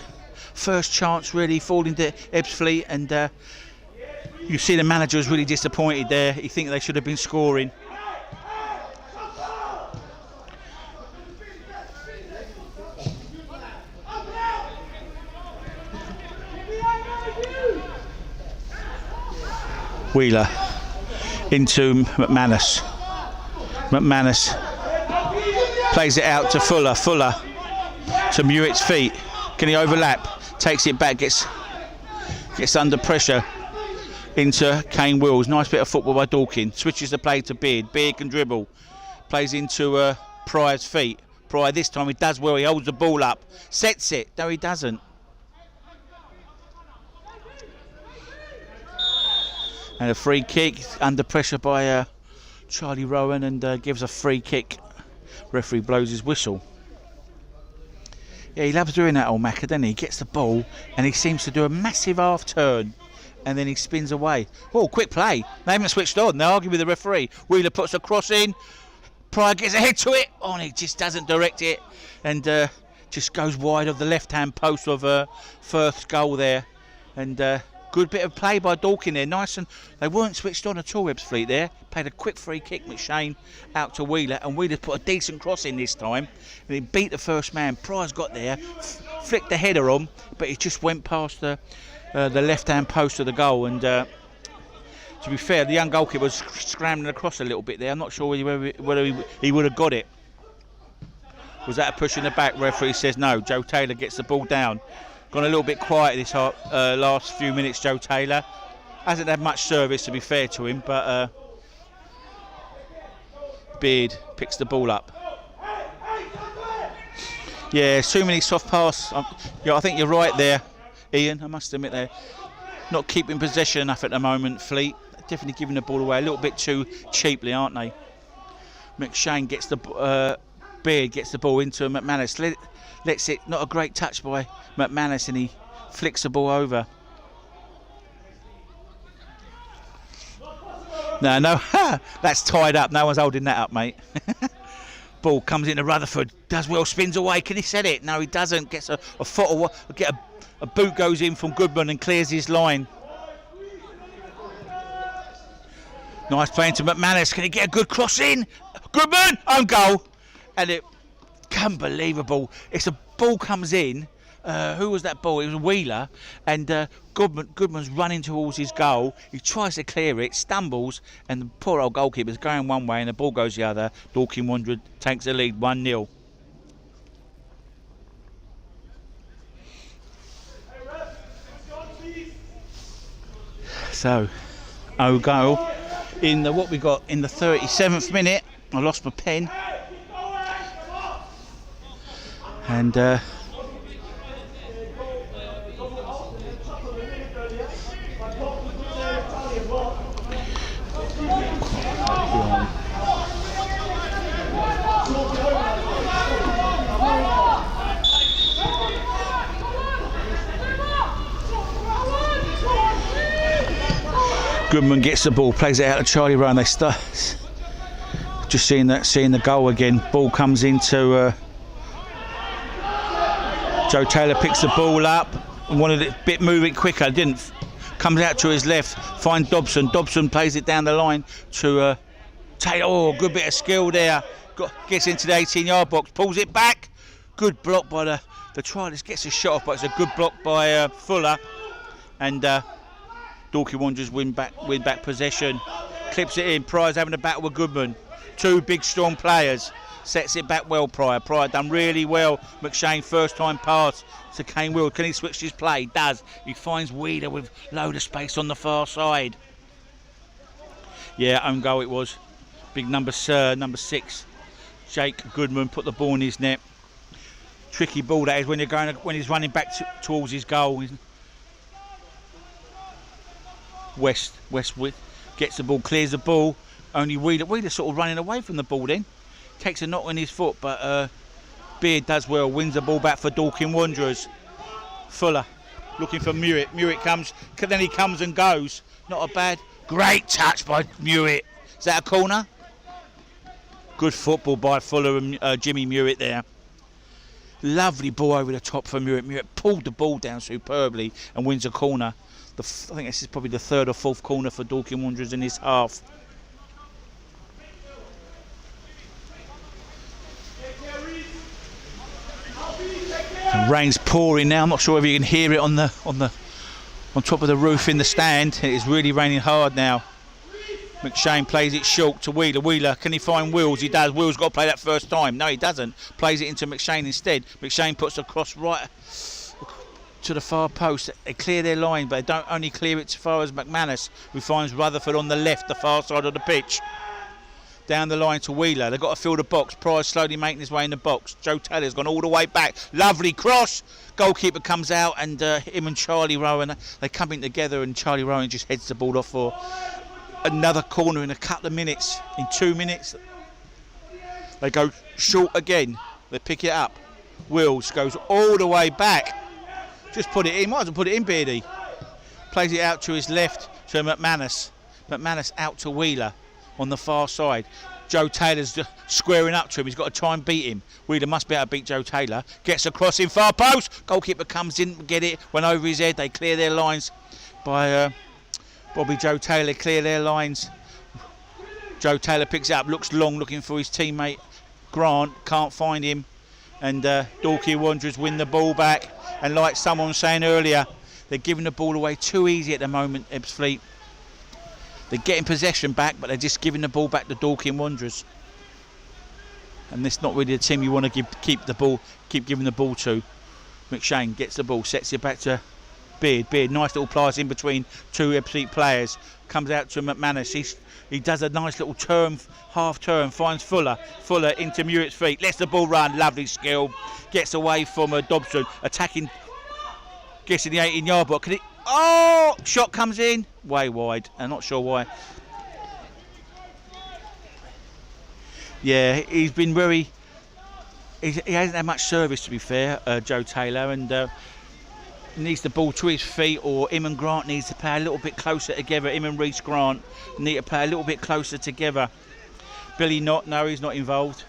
Speaker 2: First chance really falling to Ebbsfleet, and you see the manager was really disappointed there. He thinks they should have been scoring. Wheeler into McManus. McManus plays it out to Fuller. Fuller to Mewitt's feet. Can he overlap? Takes it back, gets under pressure into Kane Wills. Nice bit of football by Dorking. Switches the play to Beard. Beard can dribble. Plays into Pryor's feet. Pryor this time he does well. He holds the ball up. Sets it. No, he doesn't. And a free kick under pressure by Charlie Rowan, and gives a free kick. Referee blows his whistle. Yeah, he loves doing that, old Macca, doesn't he? He gets the ball and he seems to do a massive half turn and then he spins away. Oh, quick play. They haven't switched on. They argue with the referee. Wheeler puts a cross in. Pryor gets ahead to it. Oh, and he just doesn't direct it, and just goes wide of the left-hand post of Firth's goal there. And good bit of play by Dorking there. Nice, and they weren't switched on at all, Ebbsfleet there. Played a quick free kick, McShane out to Wheeler, and Wheeler put a decent cross in this time. And he beat the first man. Pryor's got there, flicked the header on, but he just went past the left-hand post of the goal. And to be fair, the young goalkeeper was scrambling across a little bit there. I'm not sure whether he would have got it. Was that a push in the back? Referee says no. Joe Taylor gets the ball down. Gone a little bit quiet this last few minutes, Joe Taylor. Hasn't had much service, to be fair to him, but Beard picks the ball up. Yeah, too many soft passes. Yeah, I think you're right there, Ian. I must admit they're not keeping possession enough at the moment, Fleet. Definitely giving the ball away a little bit too cheaply, aren't they? McShane gets the... Beard gets the ball into McManus. Lets it, not a great touch by McManus, and he flicks the ball over. No, that's tied up. No one's holding that up, mate. Ball comes into Rutherford. Does well, spins away. Can he set it? No, he doesn't. Gets a foot away. A boot goes in from Goodman and clears his line. Nice play into McManus. Can he get a good cross in? Goodman, own goal. And it, unbelievable. It's a ball comes in. Who was that ball? It was Wheeler, and Goodman's running towards his goal. He tries to clear it, stumbles, and the poor old goalkeeper's going one way and the ball goes the other. Dorking Wanderers takes the lead 1-0. So, goal in the what we got in the 37th minute. I lost my pen. And Goodman gets the ball, plays it out to Charlie Rowan. They start just seeing the goal again. Ball comes into Joe Taylor, picks the ball up and wanted it a bit moving quicker, didn't. Comes out to his left, finds Dobson. Dobson plays it down the line to Taylor. Oh, good bit of skill there. Gets into the 18-yard box, pulls it back. Good block by the trialist. Gets a shot off, but it's a good block by Fuller. And Dorking Wanderers win back possession. Clips it in. Pryor's having a battle with Goodman. Two big, strong players. Sets it back well, Pryor. Pryor done really well. McShane, first time pass to Kane Will. Can he switch his play? Does. He finds Wheeler with load of space on the far side. Yeah, own goal it was. Big number 6. Jake Goodman put the ball in his net. Tricky ball that is when he's running back towards his goal. Westwood gets the ball, clears the ball. Only Wheeler sort of running away from the ball then. Takes a knock on his foot, but Beard does well, wins the ball back for Dorking Wanderers. Fuller looking for Mewitt. Mewitt comes, then he comes and goes. Not a bad Great touch by Mewett. Is that a corner? Good football by Fuller and Jimmy Mewett there. Lovely ball over the top for Mewett. Mewett pulled the ball down superbly and wins a corner. I think this is probably the third or fourth corner for Dorking Wanderers in this half. And rain's pouring now. I'm not sure if you can hear it on top of the roof in the stand. It is really raining hard now. McShane plays it short to Wheeler. Wheeler, can he find Wills? He does. Wills got to play that first time. No, he doesn't. Plays it into McShane instead. McShane puts the cross right to the far post. They clear their line, but they don't only clear it as far as McManus, who finds Rutherford on the left, the far side of the pitch. Down the line to Wheeler. They've got to fill the box. Price slowly making his way in the box. Joe Taylor's gone all the way back. Lovely cross. Goalkeeper comes out, and him and Charlie Rowan, they come in together, and Charlie Rowan just heads the ball off for another corner in a couple of minutes. In 2 minutes, they go short again. They pick it up. Wills goes all the way back. Just put it in. Might as well put it in, Beardy. Plays it out to his left to McManus. McManus out to Wheeler on the far side. Joe Taylor's squaring up to him. He's got to try and beat him. Wheeler must be able to beat Joe Taylor. Gets across in far post. Goalkeeper comes in, get it. Went over his head. They clear their lines by Bobby Joe Taylor. Clear their lines. Joe Taylor picks it up. Looks long, looking for his teammate Grant. Can't find him. And Dorking Wanderers win the ball back. And like someone was saying earlier, they're giving the ball away too easy at the moment, Ebbsfleet. They're getting possession back, but they're just giving the ball back to Dorking Wanderers. And this is not really the team you want to keep giving the ball to. McShane gets the ball, sets it back to Beard. Nice little pass in between two Ebbsfleet players. Comes out to McManus. He does a nice little turn, half turn, finds Fuller. Fuller into Mewett's feet, lets the ball run, lovely skill. Gets away from Dobson, attacking, gets in the 18-yard box. Oh, shot comes in, way wide. I'm not sure why. Yeah, he's been he hasn't had much service, to be fair, Joe Taylor, and needs the ball to his feet, or him and Grant needs to play a little bit closer together. Him and Reece Grant need to play a little bit closer together. Billy no, he's not involved.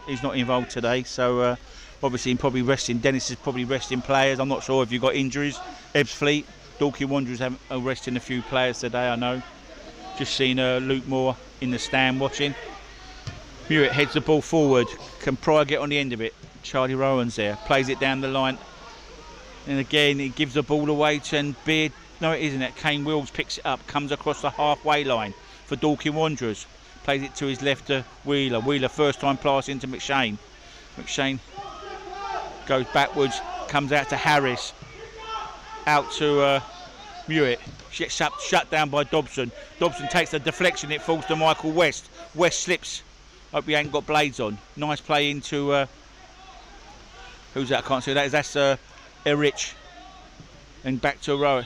Speaker 2: He's not involved today, so obviously he's probably resting. Dennis is probably resting players. I'm not sure if you've got injuries. Ebbsfleet, Dorking Wanderers are resting a few players today, I know. Just seen Luke Moore in the stand watching. Mewett heads the ball forward. Can Pryor get on the end of it? Charlie Rowan's there. Plays it down the line. And again, he gives the ball away to Beard. No, it isn't. Kane Wills picks it up, comes across the halfway line for Dorking Wanderers. Plays it to his left to Wheeler. Wheeler first time pass into McShane. McShane goes backwards, comes out to Harris. Out to Mewett. Gets shut down by Dobson. Dobson takes the deflection. It falls to Michael West. West slips. Hope he ain't got blades on. Nice play into who's that? I can't see that. That's Erich. And back to Rowe.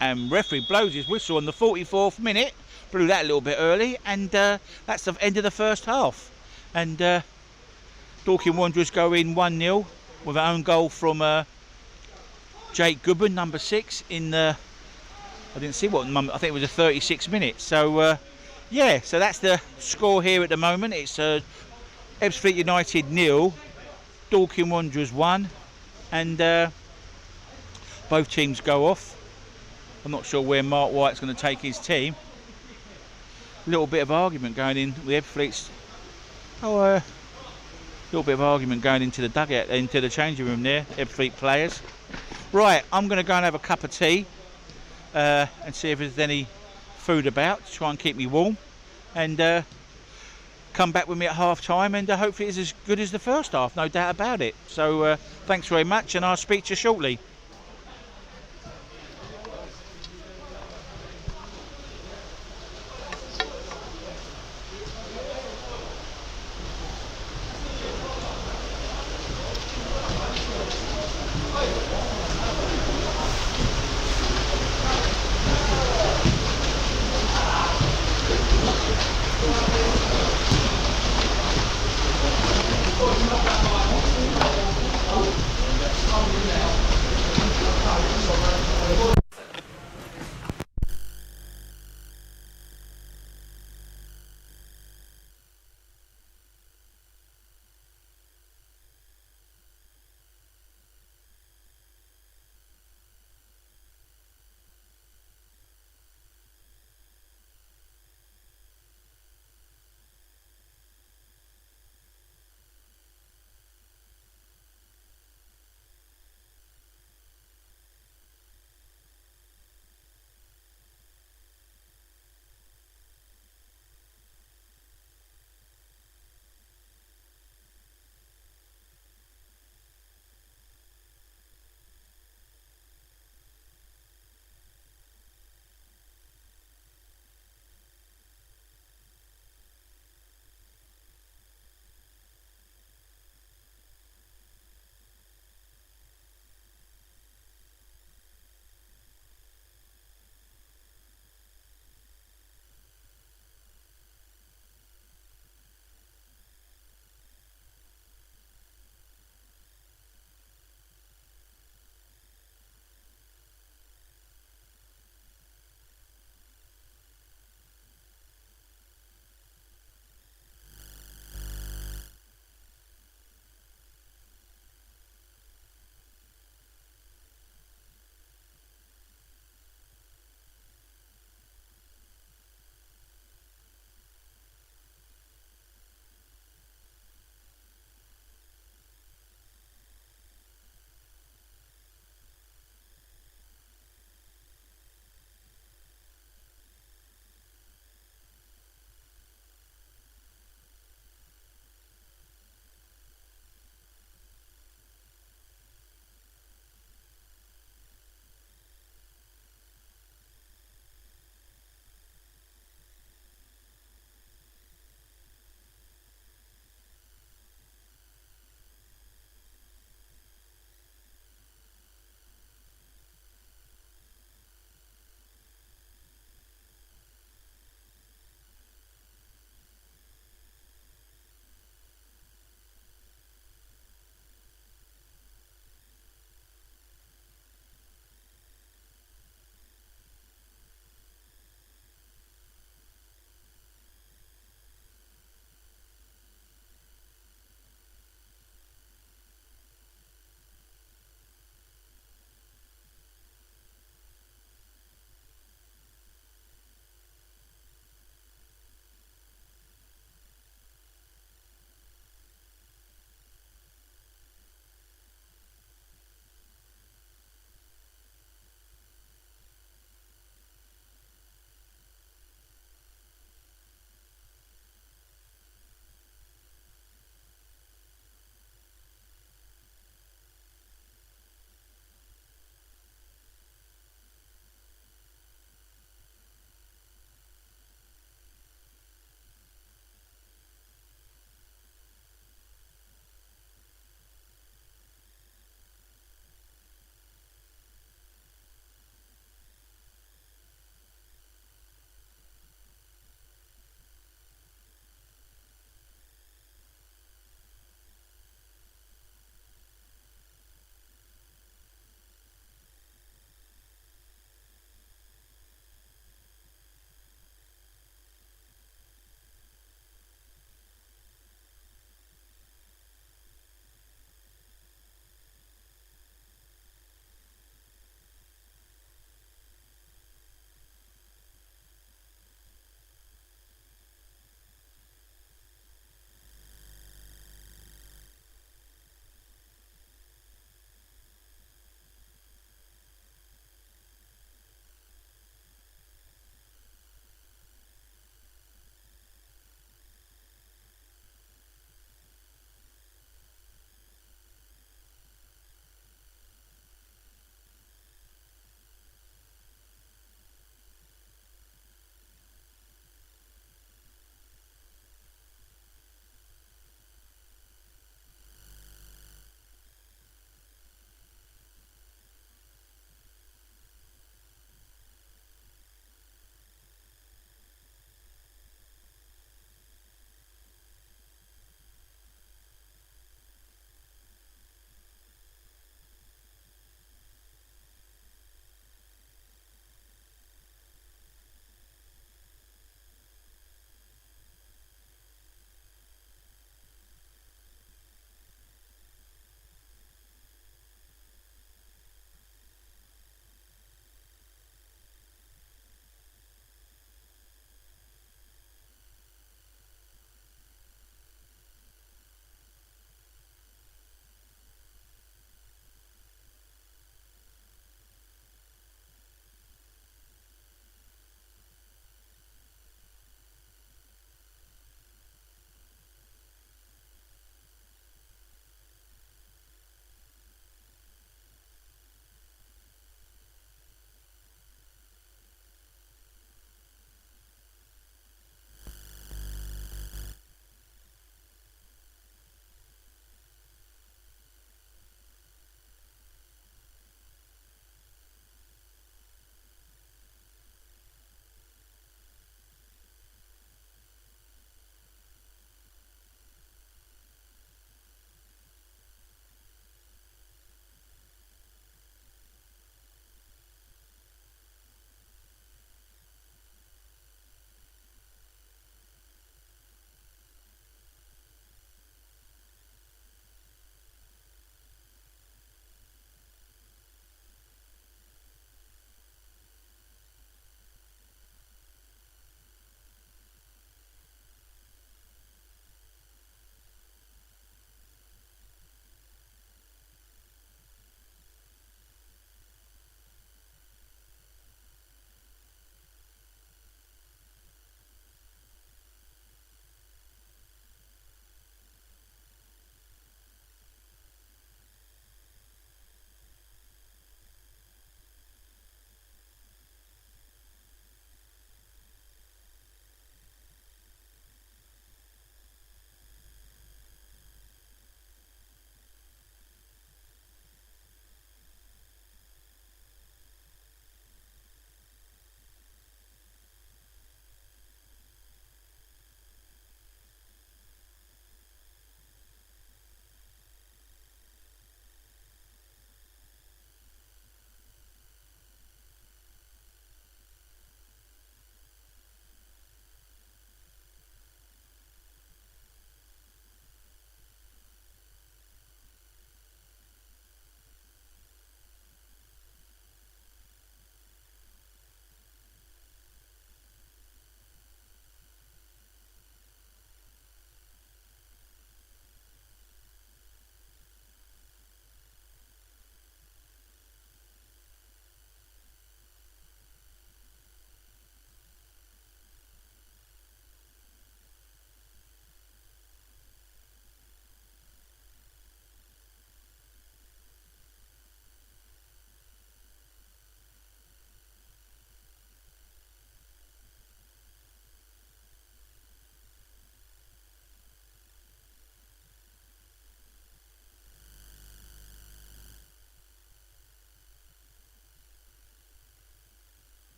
Speaker 2: And referee blows his whistle on the 44th minute. Blew that a little bit early, and that's the end of the first half. And Dorking Wanderers go in 1-0 with an own goal from Jake Goodman, number 6, in the, I didn't see what number, I think it was a 36 minutes. So yeah, so that's the score here at the moment. It's Ebbsfleet United 0, Dorking Wanderers 1, and both teams go off. I'm not sure where Mark White's going to take his team. A little bit of argument going in with Ebbsfleet's. Little bit of argument going into the dugout, into the changing room there, Ebbsfleet players. Right, I'm going to go and have a cup of tea and see if there's any food about to try and keep me warm, and come back with me at half time, and hopefully it's as good as the first half, no doubt about it. So thanks very much, and I'll speak to you shortly.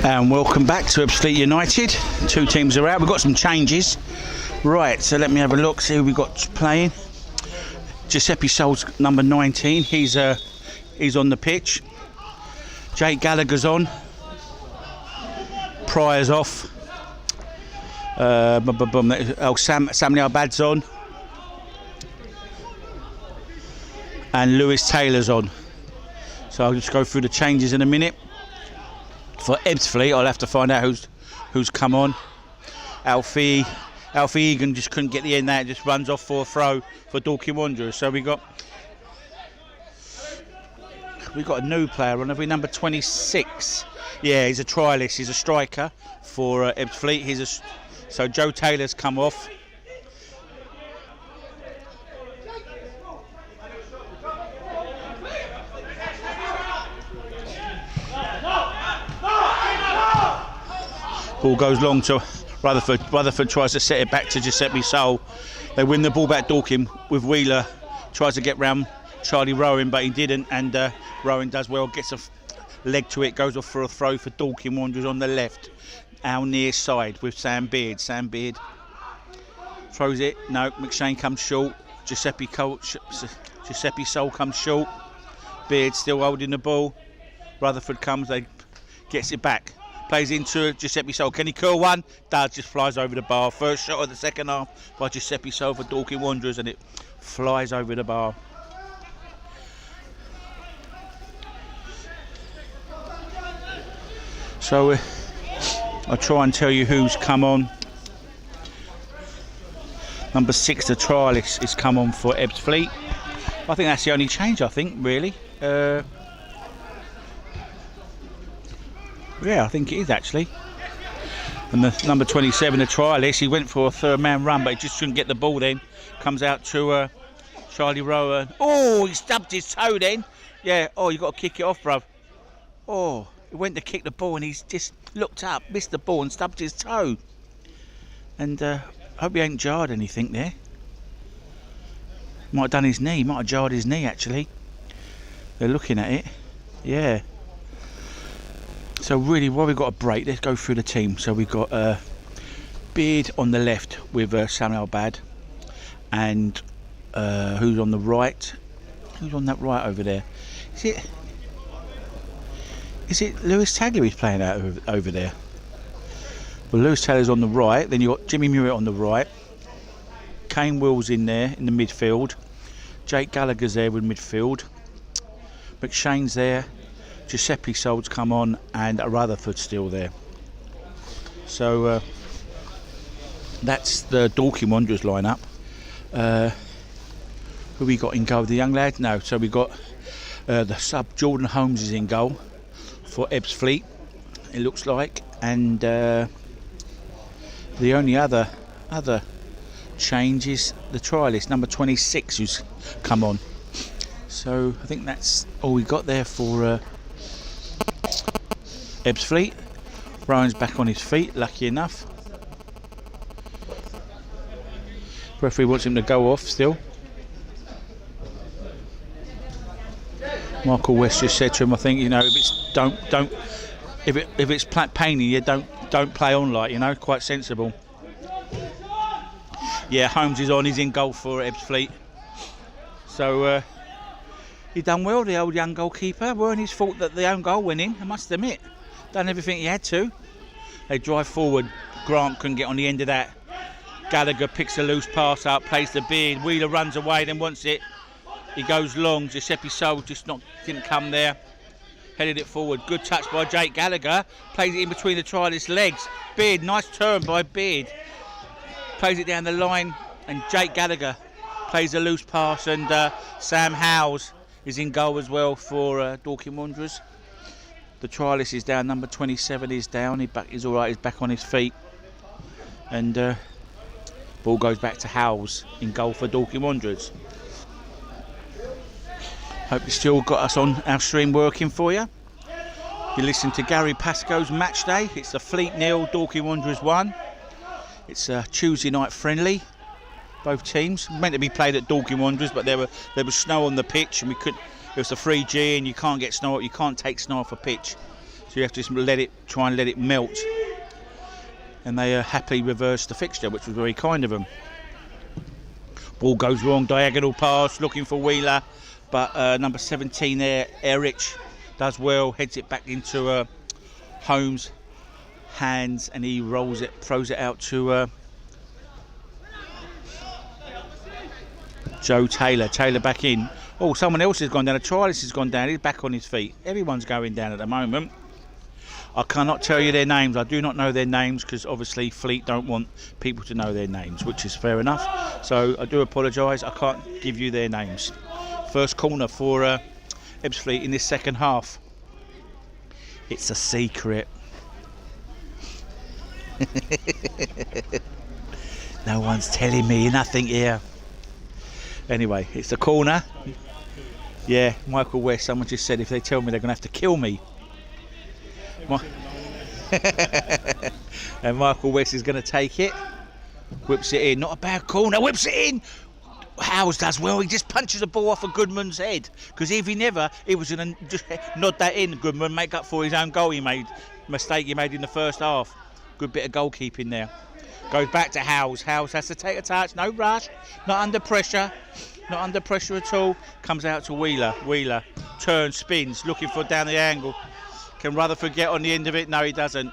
Speaker 2: And welcome back to Ebbsfleet United. Two teams are out. We've got some changes. Right, so let me have a look, see who we've got playing. Giuseppe Sol's number 19. He's on the pitch. Jake Gallagher's on. Pryor's off. Samuel Abad's on. And Lewis Taylor's on. So I'll just go through the changes in a minute. For Ebbsfleet, I'll have to find out who's come on. Alfie Egan just couldn't get the end there, just runs off for a throw for Dorking Wanderers. So we got a new player on, have we? Number 26. Yeah, he's a trialist, he's a striker for Ebbsfleet. So Joe Taylor's come off. Ball goes long to Rutherford. Rutherford tries to set it back to Giuseppe Sol. They win the ball back Dorking with Wheeler. Tries to get round Charlie Rowan, but he didn't. And Rowan does well, gets a leg to it, goes off for a throw for Dorking Wanderers on the left. Our near side with Sam Beard. Sam Beard throws it. No, McShane comes short. Giuseppe Sol comes short. Beard still holding the ball. Rutherford comes, gets it back. Plays into Giuseppe Sol. Can he curl one? Does, just flies over the bar. First shot of the second half by Giuseppe Sol for Dorking Wanderers, and it flies over the bar. So I'll try and tell you who's come on. Number 6, the trialist, is come on for Ebbsfleet. I think that's the only change, I think, really. Yeah, I think it is actually. And the number 27, the trialist, he went for a third man run, but he just couldn't get the ball then. Comes out to Charlie Rowan. Oh, he stubbed his toe then. Yeah, oh, you got to kick it off, bruv. Oh, he went to kick the ball and he's just looked up, missed the ball and stubbed his toe. And hope he ain't jarred anything there. Might have done his knee, might have jarred his knee actually. They're looking at it. Yeah. So really, while we've got a break, let's go through the team. So we've got Beard on the left with Samuel Abad, and who's on the right? Who's on that right over there? Is it Lewis Taylor who's playing out over there? Well, Lewis Taylor's on the right. Then you've got Jimmy Murray on the right. Kane Wills in there in the midfield. Jake Gallagher's there with midfield. McShane's there. Giuseppe Sol's come on, and Rutherford's still there. So that's the Dorking Wanderers lineup. Who we got in goal? The young lad? No. So we got the sub Jordan Holmes is in goal for Ebbsfleet, it looks like, and the only other change is the trialist, number 26, who's come on. So I think that's all we got there for Ebbsfleet. Rowan's back on his feet, lucky enough. Referee wants him to go off still. Michael West just said to him, I think, you know, if it's if it's paining you, don't play on, like, you know, quite sensible. Yeah, Holmes is on, he's in goal for Ebbsfleet. So he done well, the old young goalkeeper. Weren't his fault that the own goal went in, I must admit. Done everything he had to. They drive forward, Grant couldn't get on the end of that. Gallagher picks a loose pass up, plays the Beard. Wheeler runs away, then wants it. He goes long. Giuseppe Sol didn't come there. Headed it forward. Good touch by Jake Gallagher. Plays it in between the trialist's legs. Beard, nice turn by Beard. Plays it down the line, and Jake Gallagher plays a loose pass, and Sam Howes is in goal as well for Dorking Wanderers. The trialist is down. Number 27 is down. He's all right. He's back on his feet, and ball goes back to Howes in goal for Dorking Wanderers. Hope you still got us on our stream working for you. You listen to Gary Pascoe's Match Day. It's a Fleet 0, Dorking Wanderers 1. It's a Tuesday night friendly. Both teams meant to be played at Dorking Wanderers, but there was snow on the pitch, and it was a 3G, and you can't get snow. You can't take snow off a pitch. So you have to just try and let it melt. And they happily reversed the fixture, which was very kind of them. Ball goes wrong, diagonal pass, looking for Wheeler, but number 17 there, 𝐅𝐔𝐋𝐋, does well, heads it back into Holmes' hands, and he throws it out to Joe Taylor. Taylor back in. Oh, someone else has gone down. A trialist has gone down. He's back on his feet. Everyone's going down at the moment. I cannot tell you their names. I do not know their names because obviously Fleet don't want people to know their names, which is fair enough. So I do apologise. I can't give you their names. First corner for Ebbsfleet in this second half. It's a secret. No one's telling me nothing here. Anyway, it's the corner. Yeah, Michael West, someone just said if they tell me they're going to have to kill me. And Michael West is going to take it. Whips it in. Not a bad corner. Whips it in. Howes does well. He just punches the ball off of Goodman's head. Because if he never, he was going to just nod that in. Goodman make up for his own goal mistake he made in the first half. Good bit of goalkeeping there. Goes back to Howes. Howes has to take a touch. No rush. Not under pressure. Not under pressure at all. Comes out to Wheeler. Wheeler turns, spins, looking for down the angle. Can Rutherford get on the end of it? No, he doesn't.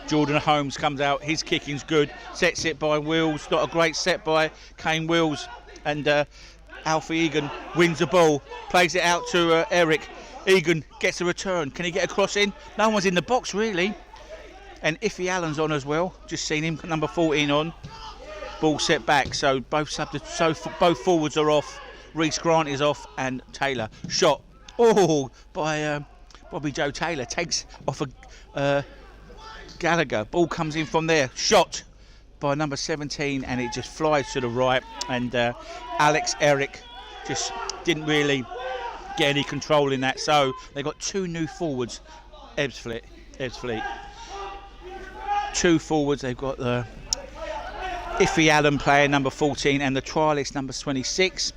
Speaker 2: Jordan Holmes comes out. His kicking's good. Sets it by Wills. Not a great set by Kane Wills. And Alfie Egan wins the ball. Plays it out to Eric. Egan gets a return. Can he get a cross in? No one's in the box, really. And Iffy Allen's on as well. Just seen him, number 14 on. Ball set back. So both forwards are off. Reece Grant is off. And Taylor. Shot. Oh, by Bobby Joe Taylor. Takes off a Gallagher. Ball comes in from there. Shot by number 17. And it just flies to the right. And 𝐼𝐔𝐋𝐿 just didn't really get any control in that. So they got two new forwards. Ebbsfleet. Two forwards. They've got the Iffy Allen player, number 14, and the trialist, number 26.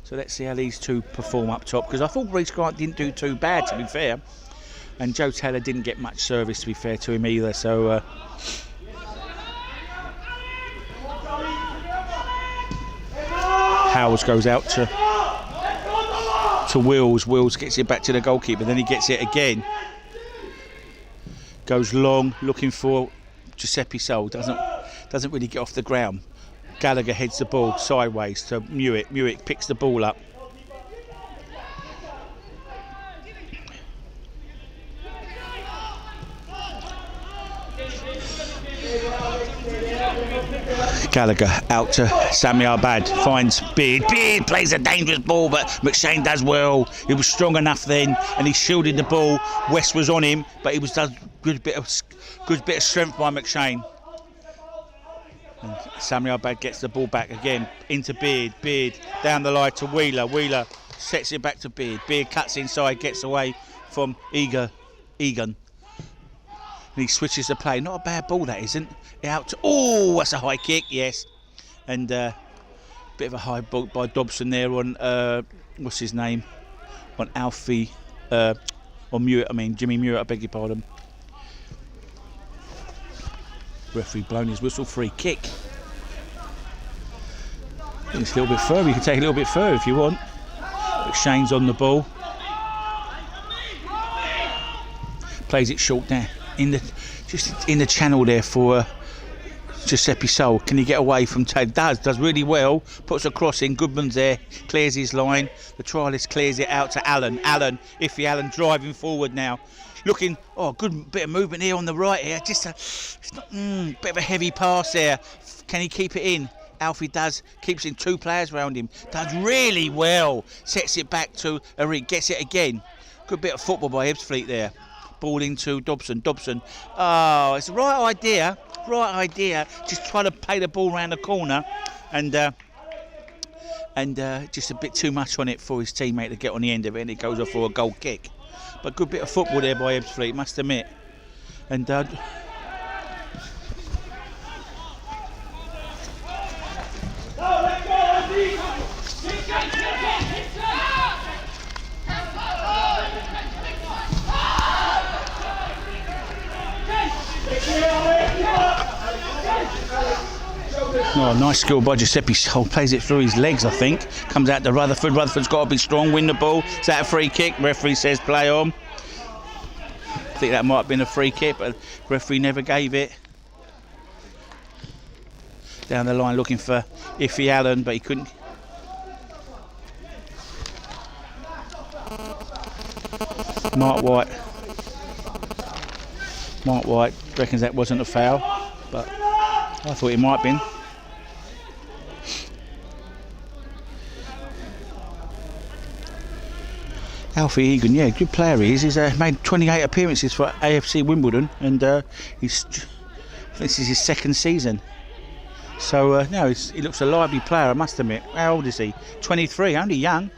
Speaker 2: So let's see how these two perform up top. Because I thought Reece Grant didn't do too bad, to be fair. And Joe Taylor didn't get much service, to be fair to him either. So Howes goes out to Wills. Wills gets it back to the goalkeeper. Then he gets it again. Goes long, looking for Giuseppe Sol. Doesn't really get off the ground. Gallagher heads the ball sideways to Mewett. Mewett picks the ball up. Gallagher out to Sami Abad, finds Beard. Beard plays a dangerous ball, but McShane does well. He was strong enough then, and he shielded the ball. West was on him, but he was does good bit of strength by McShane. And Sami Abad gets the ball back again into Beard. Beard down the line to Wheeler. Wheeler sets it back to Beard. Beard cuts inside, gets away from Egan. And he switches the play. Not a bad ball, that isn't. Out to, oh, that's a high kick, yes. And bit of a high ball by Dobson there on what's his name? On Alfie on Mewett, Jimmy Mewett, I beg your pardon. Referee blown his whistle, free kick. I think it's a little bit further. You can take a little bit further if you want. But Shane's on the ball. Plays it short there. Just in the channel there for Giuseppe Sol. Can he get away from Ted? Does really well. Puts a cross in. Goodman's there. Clears his line. The trialist clears it out to Allen. Iffy Allen driving forward now. Looking, good bit of movement here on the right here. Just bit of a heavy pass there. Can he keep it in? Alfie does. Keeps in two players around him. Does really well. Sets it back to Eric. Gets it again. Good bit of football by Ebbsfleet there. Ball into Dobson. Oh, it's the right idea. Just try to play the ball around the corner, and just a bit too much on it for his teammate to get on the end of it, and it goes off for a goal kick. But good bit of football there by Ebbsfleet, must admit. And Oh, nice skill by Giuseppe Sol. Plays it through his legs, I think. Comes out to Rutherford. Rutherford's got to be strong, win the ball. Is that a free kick? Referee says play on. I think that might have been a free kick, but referee never gave it. Down the line looking for Iffy Allen, but he couldn't. Mark White reckons that wasn't a foul, but I thought it might have been. Alfie Egan, yeah, good player he is. He's made 28 appearances for AFC Wimbledon, and this is his second season. So no, he looks a lively player, I must admit. How old is he? 23, only young.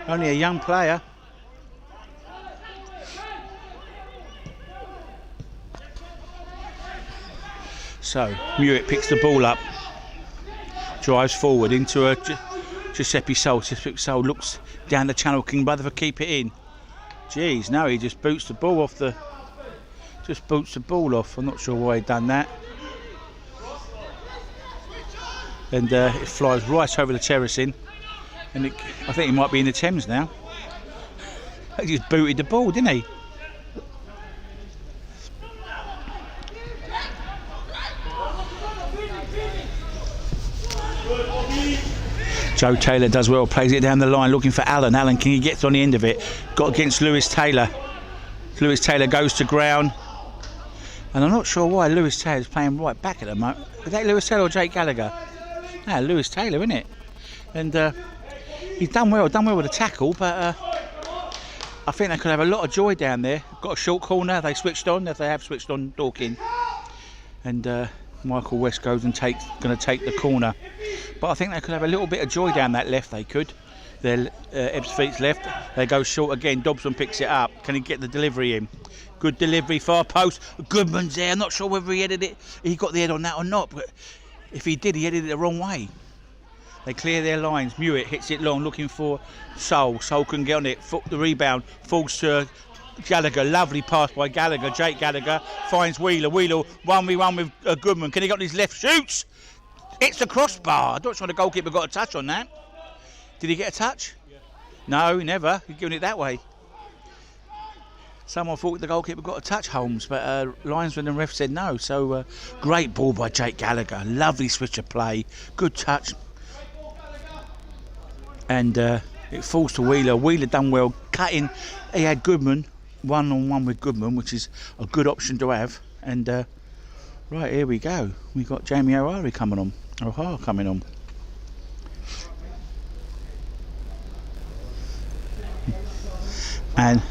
Speaker 2: Only a young player. So Mewett picks the ball up, drives forward into a Giuseppe Sol. Giuseppe Sol looks down the channel. King Rutherford keep it in. Jeez, no, he just boots the ball off the. Just boots the ball off. I'm not sure why he'd done that. And it flies right over the terracing, and I think he might be in the Thames now. He just booted the ball, didn't he? Joe Taylor does well, plays it down the line, looking for Allen. Allen, can he get on the end of it? Got against Lewis Taylor. Lewis Taylor goes to ground. And I'm not sure why Lewis Taylor's playing right back at the moment. Is that Lewis Taylor or Jake Gallagher? No, Lewis Taylor, isn't it? And he's done well with the tackle, but I think they could have a lot of joy down there. Got a short corner, they switched on, if they have switched on Dorking. And Michael West goes and going to take the corner. But I think they could have a little bit of joy down that left, they could. Their Ebbsfleet's left, they go short again, Dobson picks it up. Can he get the delivery in? Good delivery, far post. Goodman's there, I'm not sure whether he headed it, he got the head on that or not, but if he did, he headed it the wrong way. They clear their lines, Mewett hits it long, looking for Sol. Sol can get on it, the rebound, falls to Gallagher, lovely pass by Gallagher. Jake Gallagher finds Wheeler, 1v1 with Goodman. Can he get on his left, shoots? It's the crossbar. I'm not sure the goalkeeper got a touch on that. Did he get a touch? Yeah. No, never. He's giving it that way. Someone thought the goalkeeper got a touch, Holmes, but linesman and ref said no. So great ball by Jake Gallagher. Lovely switch of play. Good touch. And it falls to Wheeler. Wheeler done well. Cutting. He had Goodman. One-on-one with Goodman, which is a good option to have. And right, here we go. We've got Jamie O'Hara coming on. And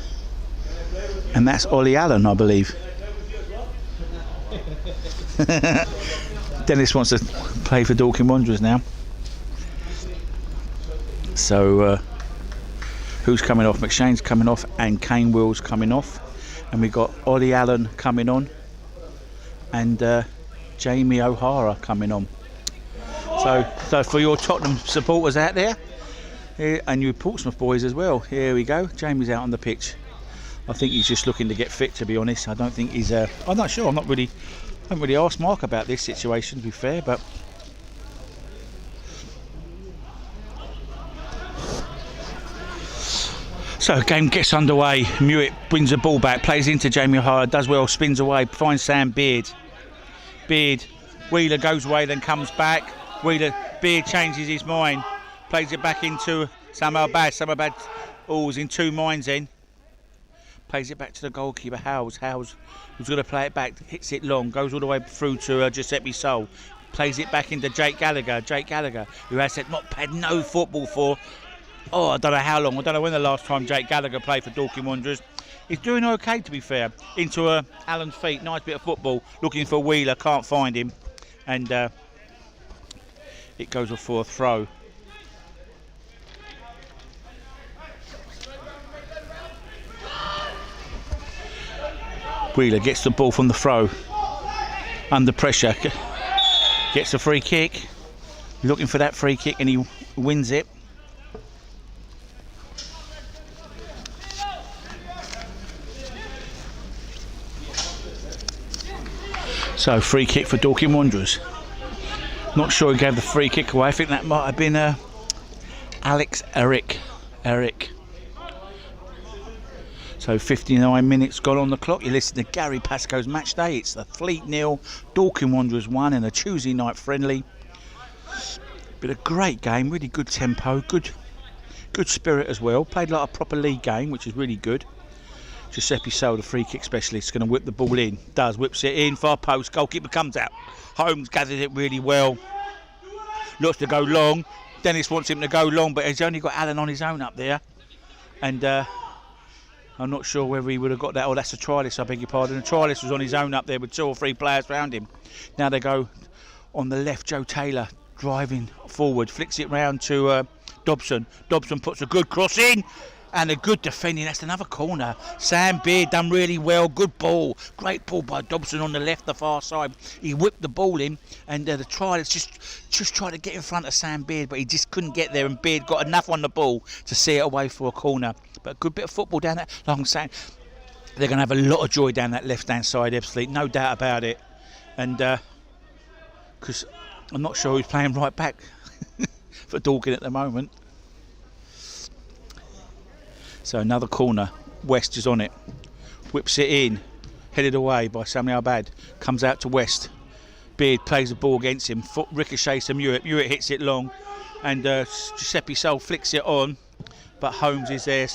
Speaker 2: that's Ollie Allen, I believe. Dennis wants to play for Dorking Wanderers now. So who's coming off? McShane's coming off and Kane Will's coming off. And we've got Ollie Allen coming on and Jamie O'Hara coming on. So for your Tottenham supporters out there, and you Portsmouth boys as well, here we go. Jamie's out on the pitch. I think he's just looking to get fit, to be honest. I don't think he's I'm not sure. I haven't really asked Mark about this situation, to be fair, but so game gets underway. Mewett brings the ball back, plays into Jamie O'Hara, does well, spins away, finds Sam Beard. Wheeler goes away, then comes back. Beard changes his mind, plays it back into Samuel Bad. Is in two minds then. Plays it back to the goalkeeper, Howes, who's going to play it back, hits it long, goes all the way through to Giuseppe Sol. Plays it back into Jake Gallagher, who has not played no football for, I don't know how long. I don't know when the last time Jake Gallagher played for Dorking Wanderers. He's doing okay, to be fair. Into Alan's feet, nice bit of football, looking for Wheeler, can't find him. And it goes off for a throw. Wheeler gets the ball from the throw. Under pressure. Gets a free kick. Looking for that free kick and he wins it. So free kick for Dorking Wanderers. Not sure who gave the free kick away. I think that might have been 𝐅𝐔𝐋𝐋. So 59 minutes gone on the clock. You listen to Gary Pascoe's match day. It's the Fleet 0, Dorking Wanderers 1 in a Tuesday night friendly. Been a great game, really good tempo, good spirit as well. Played like a proper league game, which is really good. Giuseppe Sale, the free kick specialist, going to whip the ball in. Whips it in, far post, goalkeeper comes out. Holmes gathered it really well. Looks to go long. Dennis wants him to go long, but he's only got Allen on his own up there. And I'm not sure whether he would have got that. Oh, that's a trialist, I beg your pardon. The trialist was on his own up there with 2 or 3 players around him. Now they go on the left, Joe Taylor driving forward, flicks it round to Dobson. Dobson puts a good cross in and a good defending. That's another corner. Sam Beard done really well. Good ball. Great ball by Dobson on the left, the far side. He whipped the ball in, and the trialist just tried to get in front of Sam Beard, but he just couldn't get there, and Beard got enough on the ball to see it away for a corner. But a good bit of football down that. Like I'm saying, they're going to have a lot of joy down that left-hand side, Ebbsfleet, no doubt about it. And because I'm not sure who's playing right back for Dorking at the moment. So another corner. West is on it. Whips it in. Headed away by Sami Al-Bad. Comes out to West. Beard plays the ball against him. Foot ricochets to Mewett. Mewett hits it long. And Giuseppe Sale flicks it on. But Holmes is there.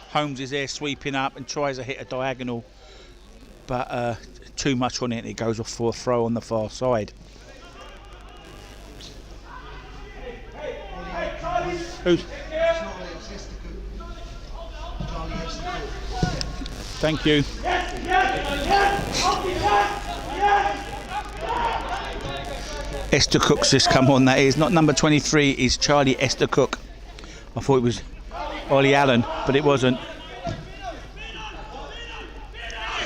Speaker 2: Holmes is there sweeping up and tries to hit a diagonal. But too much on it, and it goes off for a throw on the far side. Who's? Thank you. 𝐅𝐔𝐋𝐋 just come on, that is. Not number 23, is Charlie 𝐅𝐔𝐋𝐋. I thought it was Ollie Allen, but it wasn't.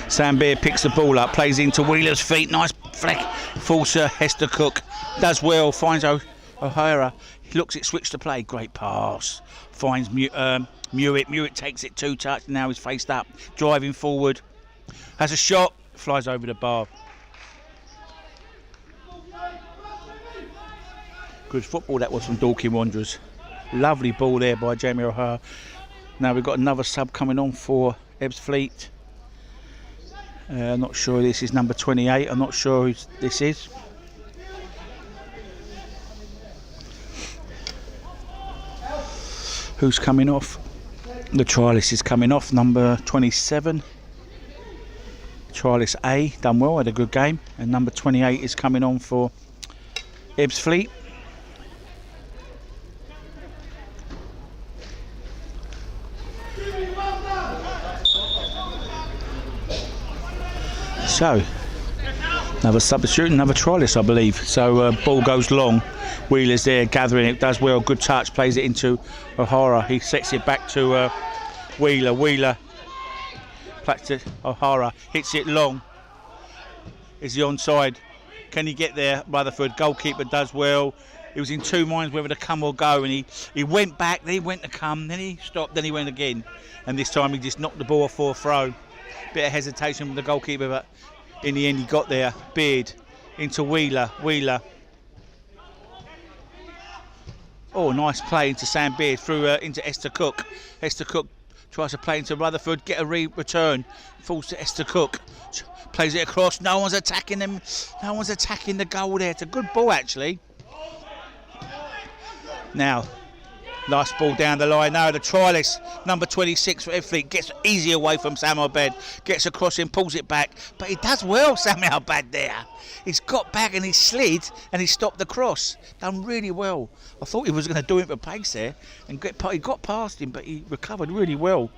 Speaker 2: Sam Beard picks the ball up, plays into Wheeler's feet. Nice fleck. Falls to 𝐅𝐔𝐋𝐋. Does well, finds O'Hara. He looks at switch to play. Great pass. Finds Mewett. Mewett takes it 2 touch. Now he's faced up. Driving forward. Has a shot. Flies over the bar. Good football that was from Dorking Wanderers. Lovely ball there by Jamie O'Hara. Now we've got another sub coming on for Ebbsfleet. I'm not sure this is number 28. I'm not sure who this is. Who's coming off? The trialist is coming off, number 27. Trialist A, done well, had a good game. And number 28 is coming on for Ebbsfleet. So, another substitute, another trialist, I believe. So, ball goes long. Wheeler's there, gathering it, does well, good touch, plays it into O'Hara. He sets it back to Wheeler. Wheeler, back to O'Hara, hits it long. Is he onside? Can he get there? Rutherford, goalkeeper, does well. He was in 2 minds whether to come or go, and he went back, then he went to come, then he stopped, then he went again. And this time he just knocked the ball off for a throw. Bit of hesitation with the goalkeeper, but in the end he got there. Beard into Wheeler. Wheeler. Oh, nice play into Sam Beard, through into 𝐅𝐔𝐋𝐋. 𝐅𝐔𝐋𝐋 tries to play into Rutherford, get a return. Falls to 𝐅𝐔𝐋𝐋. Plays it across. No one's attacking them. No one's attacking the goal there. It's a good ball, actually. Now, nice ball down the line. Now the trialist, number 26 for Ebbsfleet, gets easy away from Sami Al-Bad. Gets across him, pulls it back. But he does well, Sami Al-Bad there. He's got back and he slid and he stopped the cross. Done really well. I thought he was going to do it for pace there. And he got past him, but he recovered really well.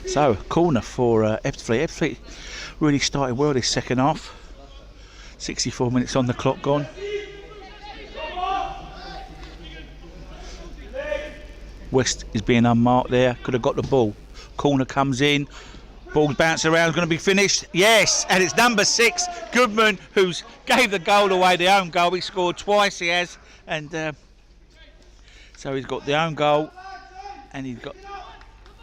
Speaker 2: So, corner for Ebbsfleet. Ebbsfleet really started well this second half. 64 minutes on the clock gone. West is being unmarked there. Could have got the ball. Corner comes in. Ball's bouncing around. Going to be finished. Yes, and it's number 6, Goodman, who's gave the goal away, the own goal. He scored twice, he has. And so he's got the own goal. And he's got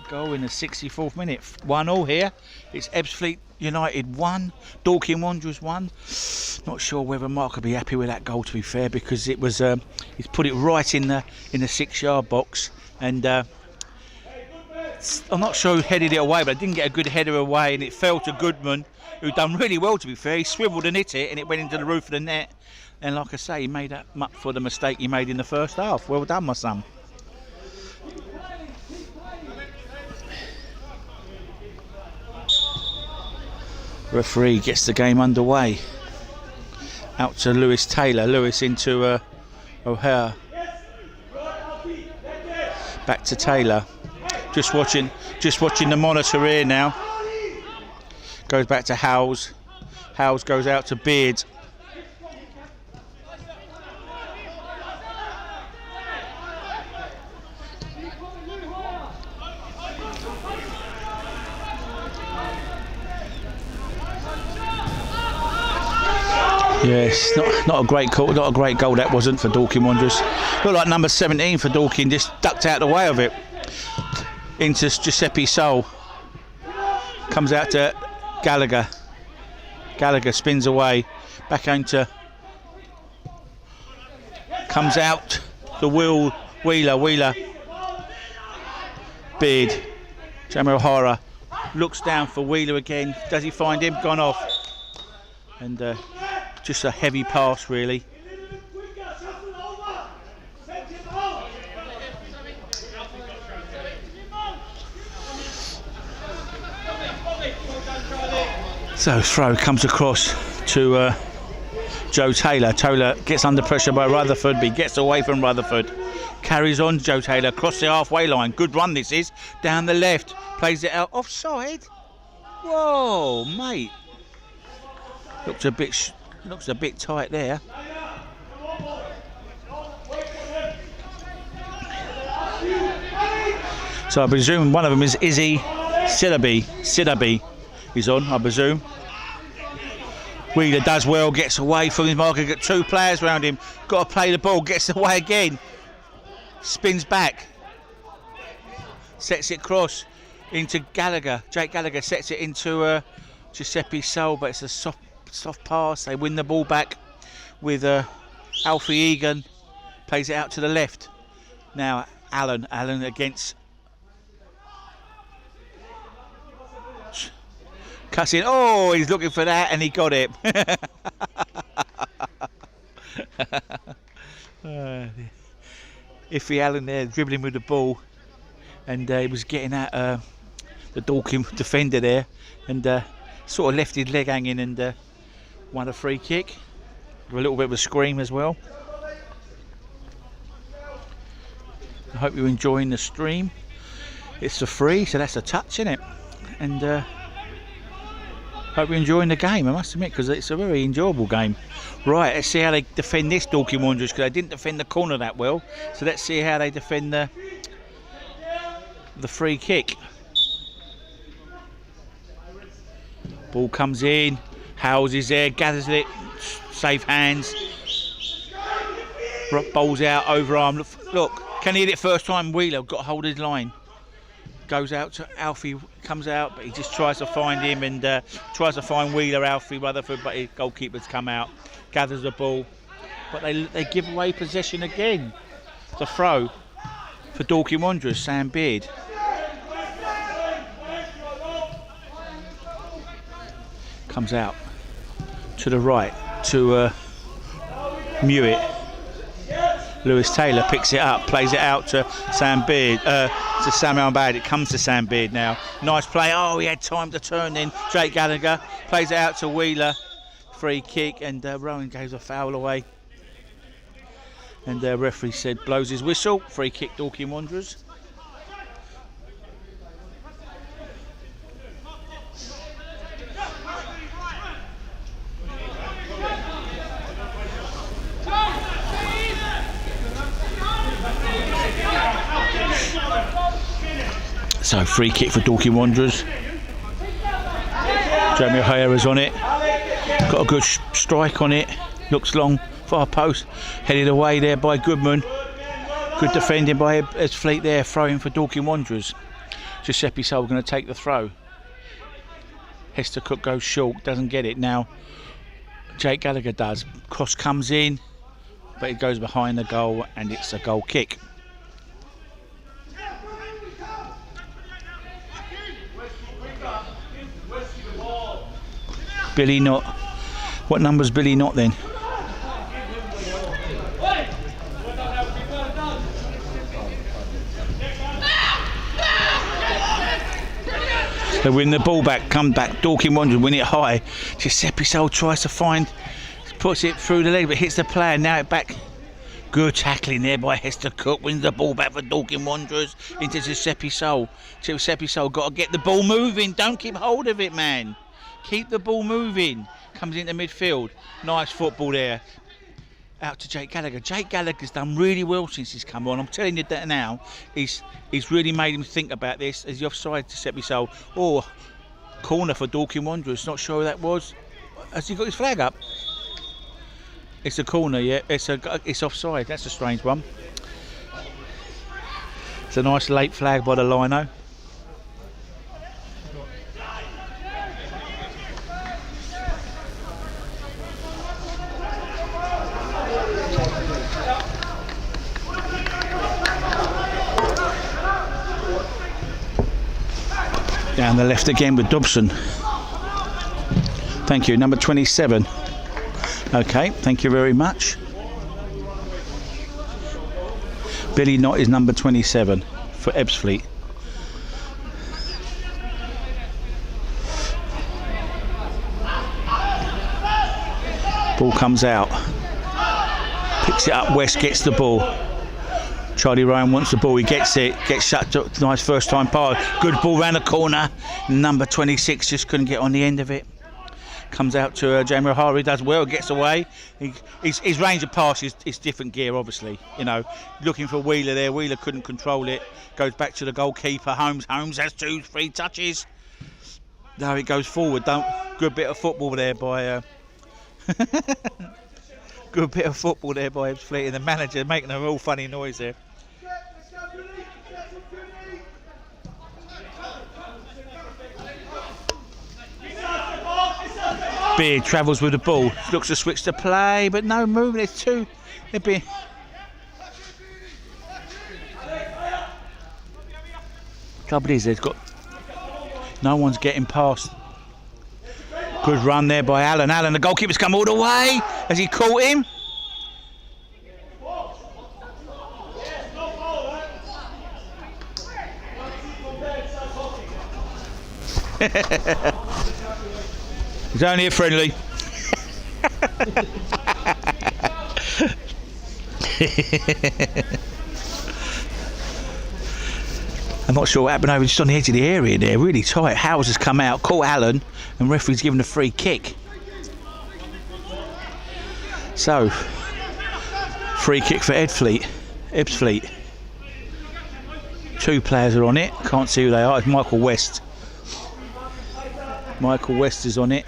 Speaker 2: Goal in the 64th minute. 1-1 here. It's Ebbsfleet United 1, Dorking Wanderers 1. Not sure whether Mark will be happy with that goal, to be fair, because it was he's put it right in the 6-yard box, and I'm not sure who headed it away, but I didn't get a good header away, and it fell to Goodman, who done really well, to be fair. He swiveled and hit it, and it went into the roof of the net. And like I say, he made up for the mistake he made in the first half. Well done, my son. Referee gets the game underway. Out to Lewis Taylor. Lewis into O'Hare. Back to Taylor. Just watching the monitor here now. Goes back to Howes. Howes goes out to Beard. Yes, not a great call, not a great goal that wasn't for Dorking Wanderers. Looked like number 17 for Dorking just ducked out the way of it. Into Giuseppe Sol. Comes out to Gallagher. Gallagher spins away. Back into. Comes out to Wheeler. Wheeler. Beard. Jamie O'Hara. Looks down for Wheeler again. Does he find him? Gone off. And just a heavy pass, really. So throw comes across to Joe Taylor. Taylor gets under pressure by Rutherford, but he gets away from Rutherford. Carries on Joe Taylor across the halfway line. Good run this is. Down the left. Plays it out. Offside. Whoa, mate. Looks a bit tight there. So I presume one of them is Izzy Sidaby. Sidaby is on, I presume. Wheeler does well, gets away from his marker. Got two players around him. Got to play the ball. Gets away again. Spins back. Sets it cross into Gallagher. Jake Gallagher sets it into Giuseppe Sol, but it's a soft pass. They win the ball back with Alfie Egan. Plays it out to the left. Now Allen against. Cuts in. Oh, he's looking for that, and he got it. Iffy Allen there dribbling with the ball, and he was getting at the Dorking defender there, and sort of left his leg hanging, and won a free kick with a little bit of a scream as well. I hope you're enjoying the stream. It's a free, so that's a touch, isn't it? And hope you're enjoying the game, I must admit, because it's a very enjoyable game. Right, let's see how they defend this Dorking Wanderers, because they didn't defend the corner that well. So let's see how they defend the free kick. Ball comes in. Howes is there, gathers it, safe hands. Ball's out, overarm. Look, can he hit it first time? Wheeler got hold of his line. Goes out to Alfie, comes out, but he just tries to find him, and tries to find Wheeler, Alfie, Rutherford, but his goalkeeper's come out, gathers the ball, but they give away possession again. It's a throw for Dorking Wanderers, Sam Beard. Comes out to the right to Mewett. Lewis Taylor picks it up, plays it out to Sam Beard, to Samuel Bad. It comes to Sam Beard now. Nice play. Oh, he had time to turn in. Jake Gallagher plays it out to Wheeler. Free kick, and Rowan gives a foul away. And the referee said, blows his whistle. Free kick, Dorking Wanderers. So free kick for Dorking Wanderers. Jamie O'Hara's on it. Got a good strike on it. Looks long, far post. Headed away there by Goodman. Good defending by Ebbsfleet there, throwing for Dorking Wanderers. Giuseppe Sol going to take the throw. Hester Cook goes short, doesn't get it. Now Jake Gallagher does. Cross comes in, but it goes behind the goal and it's a goal kick. Billy Knott. What number's Billy Knott then? They win the ball back, come back, Dorking Wanderers win it high. Giuseppe Sol tries to find, puts it through the leg but hits the player, now it back. Good tackling there by Hester Cook, wins the ball back for Dorking Wanderers into Giuseppe Sol. Giuseppe Sol got to get the ball moving, don't keep hold of it, man. Keep the ball moving. Comes into midfield, nice football there. Out to Jake Gallagher. Jake Gallagher's done really well since he's come on. I'm telling you that now. He's really made him think about this. Is he offside to Giuseppe Sol? Oh, corner for Dorking Wanderers. Not sure who that was. Has he got his flag up? It's a corner, yeah. It's offside. That's a strange one. It's a nice late flag by the lino. Down the left again with Dobson. Thank you, number 27. Okay, thank you very much. Billy Knott is number 27 for Ebbsfleet. Ball comes out. Picks it up, West gets the ball. Charlie Ryan wants the ball, he gets it, gets shut to nice first time pass. Good ball round the corner. Number 26 just couldn't get on the end of it. Comes out to Jamie O'Hara, he does well, gets away. His range of pass is different gear, obviously. You know, looking for Wheeler there, Wheeler couldn't control it. Goes back to the goalkeeper, Holmes has 2-3 touches. Now it goes forward, good bit of football there by... good bit of football there by Ebbsfleet and the manager making a real funny noise there. Beard travels with the ball, looks to switch to play, but no movement. It's too. Trouble is, there's got no one's getting past. Good run there by Allen. Allen, the goalkeeper's come all the way. Has he caught him? It's only a friendly. I'm not sure what happened over just on the edge of the area there, really tight. Howes has come out, caught Allen, and referee's given a free kick. So, free kick for Ebbsfleet. Two players are on it, can't see who they are, it's Michael West. Michael West is on it.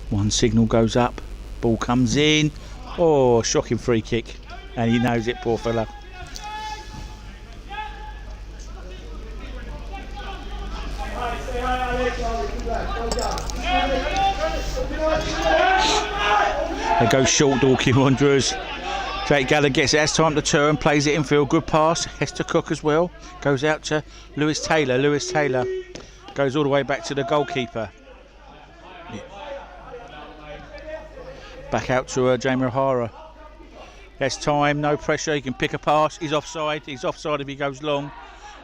Speaker 2: One signal goes up, ball comes in. Oh, shocking free kick. And he knows it, poor fella. They go short, Dorking Wanderers. Jake Gallagher gets it, has time to turn, plays it infield, good pass. Hester Cook as well. Goes out to Lewis Taylor. Lewis Taylor goes all the way back to the goalkeeper. Back out to Jamie O'Hara. There's time, no pressure, he can pick a pass. He's offside if he goes long.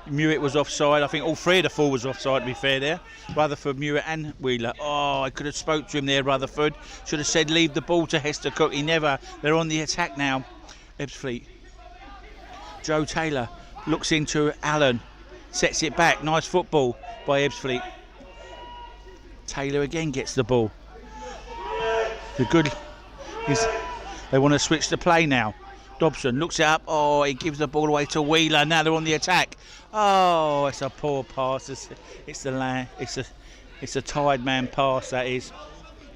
Speaker 2: Mewett was offside. I think all three of the forwards were offside, to be fair there. Rutherford, Mewett and Wheeler. Oh, I could have spoke to him there, Rutherford. Should have said leave the ball to Hester Cook. He never. They're on the attack now. Ebbsfleet. Joe Taylor looks into Allen. Sets it back. Nice football by Ebbsfleet. Taylor again gets the ball. They want to switch the play now. Dobson looks it up. Oh, he gives the ball away to Wheeler. Now they're on the attack. Oh, it's a poor pass. It's a tied man pass, that is,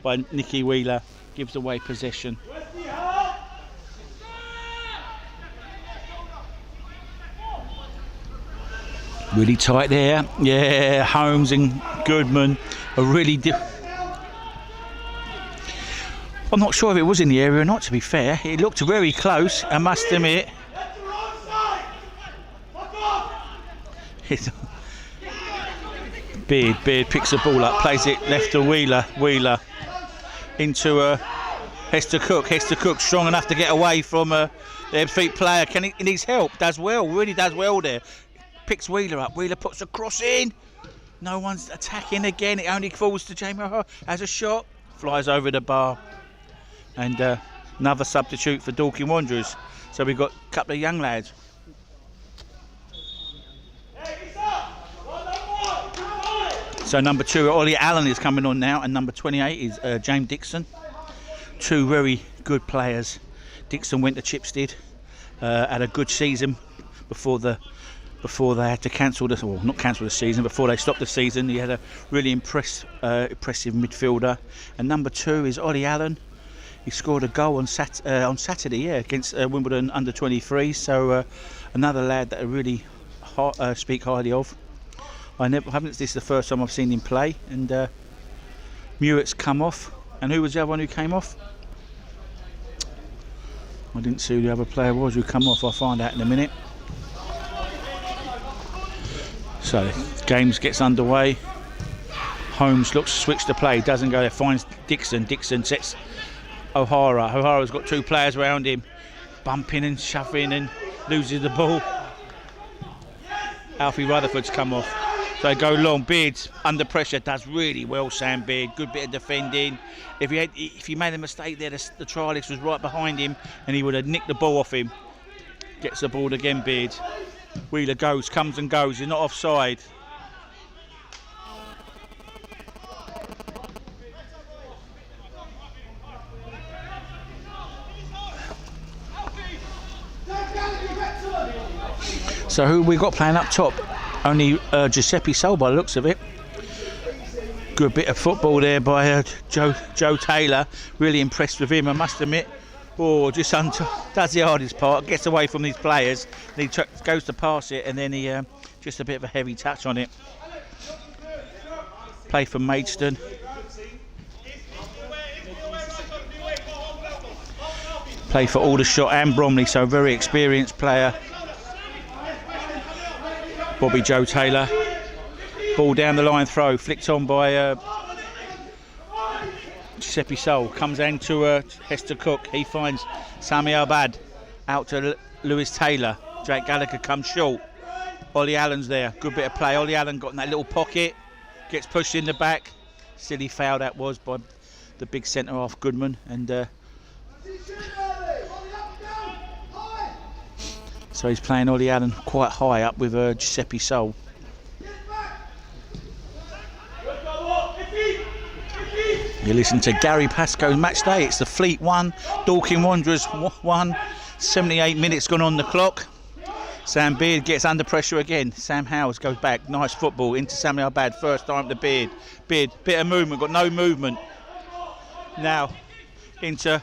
Speaker 2: by Nicky Wheeler. Gives away possession. Really tight there. Yeah, Holmes and Goodman are really... I'm not sure if it was in the area or not, to be fair. It looked very close, I must admit. Beard picks the ball up, plays it left to Wheeler into 𝐷𝐷𝐿𝐿. 𝐷𝐷𝐿𝐿 strong enough to get away from the Ebbsfleet player. He needs help, does well, really does well there. Picks Wheeler up, Wheeler puts a cross in. No one's attacking again, it only falls to Jamie O'Hara. Has a shot, flies over the bar. And another substitute for Dorking Wanderers. So we've got a couple of young lads. So number 2, Ollie Allen is coming on now, and number 28 is James Dixon. 2 very good players. Dixon went to Chipstead, had a good season before they had to cancel the, well, not cancel the season, before they stopped the season. He had a really impressive midfielder. And number 2 is Ollie Allen. He scored a goal on Saturday, yeah, against Wimbledon under 23. So another lad that I really speak highly of. This is the first time I've seen him play. And Muir's come off. And who was the other one who came off? I didn't see who the other player was who come off. I'll find out in a minute. So games gets underway. Holmes looks to switch the play, doesn't go there, finds Dixon. Dixon sets O'Hara. O'Hara's got 2 players around him, bumping and shoving, and loses the ball. Alfie Rutherford's come off. So they go long. Beard's under pressure, does really well, Sam Beard. Good bit of defending. If he made a mistake there, the trialist was right behind him and he would have nicked the ball off him. Gets the ball again, Beard. Wheeler comes and goes, he's not offside. So who we got playing up top? Only Giuseppe Sol by the looks of it. Good bit of football there by Joe Taylor. Really impressed with him, I must admit. Oh, just does the hardest part, gets away from these players. And he goes to pass it, and then he just a bit of a heavy touch on it. Play for Maidstone. Play for Aldershot and Bromley, so very experienced player. Bobby Joe Taylor. Ball down the line, throw, flicked on by Giuseppe Sol. Comes into 𝐷𝐿𝐿. He finds Sami Albad out to Lewis Taylor. Jake Gallagher comes short. Ollie Allen's there. Good bit of play. Ollie Allen got in that little pocket. Gets pushed in the back. Silly foul that was by the big centre half Goodman. And so he's playing Ollie Allen quite high up with Giuseppe Sol. You listen to Gary Pascoe's match day. It's the Fleet 1, Dorking Wanderers 1. 78 minutes gone on the clock. Sam Beard gets under pressure again. Sam Howes goes back. Nice football into Sami Albad. First time to Beard. Beard, bit of movement, got no movement. Now into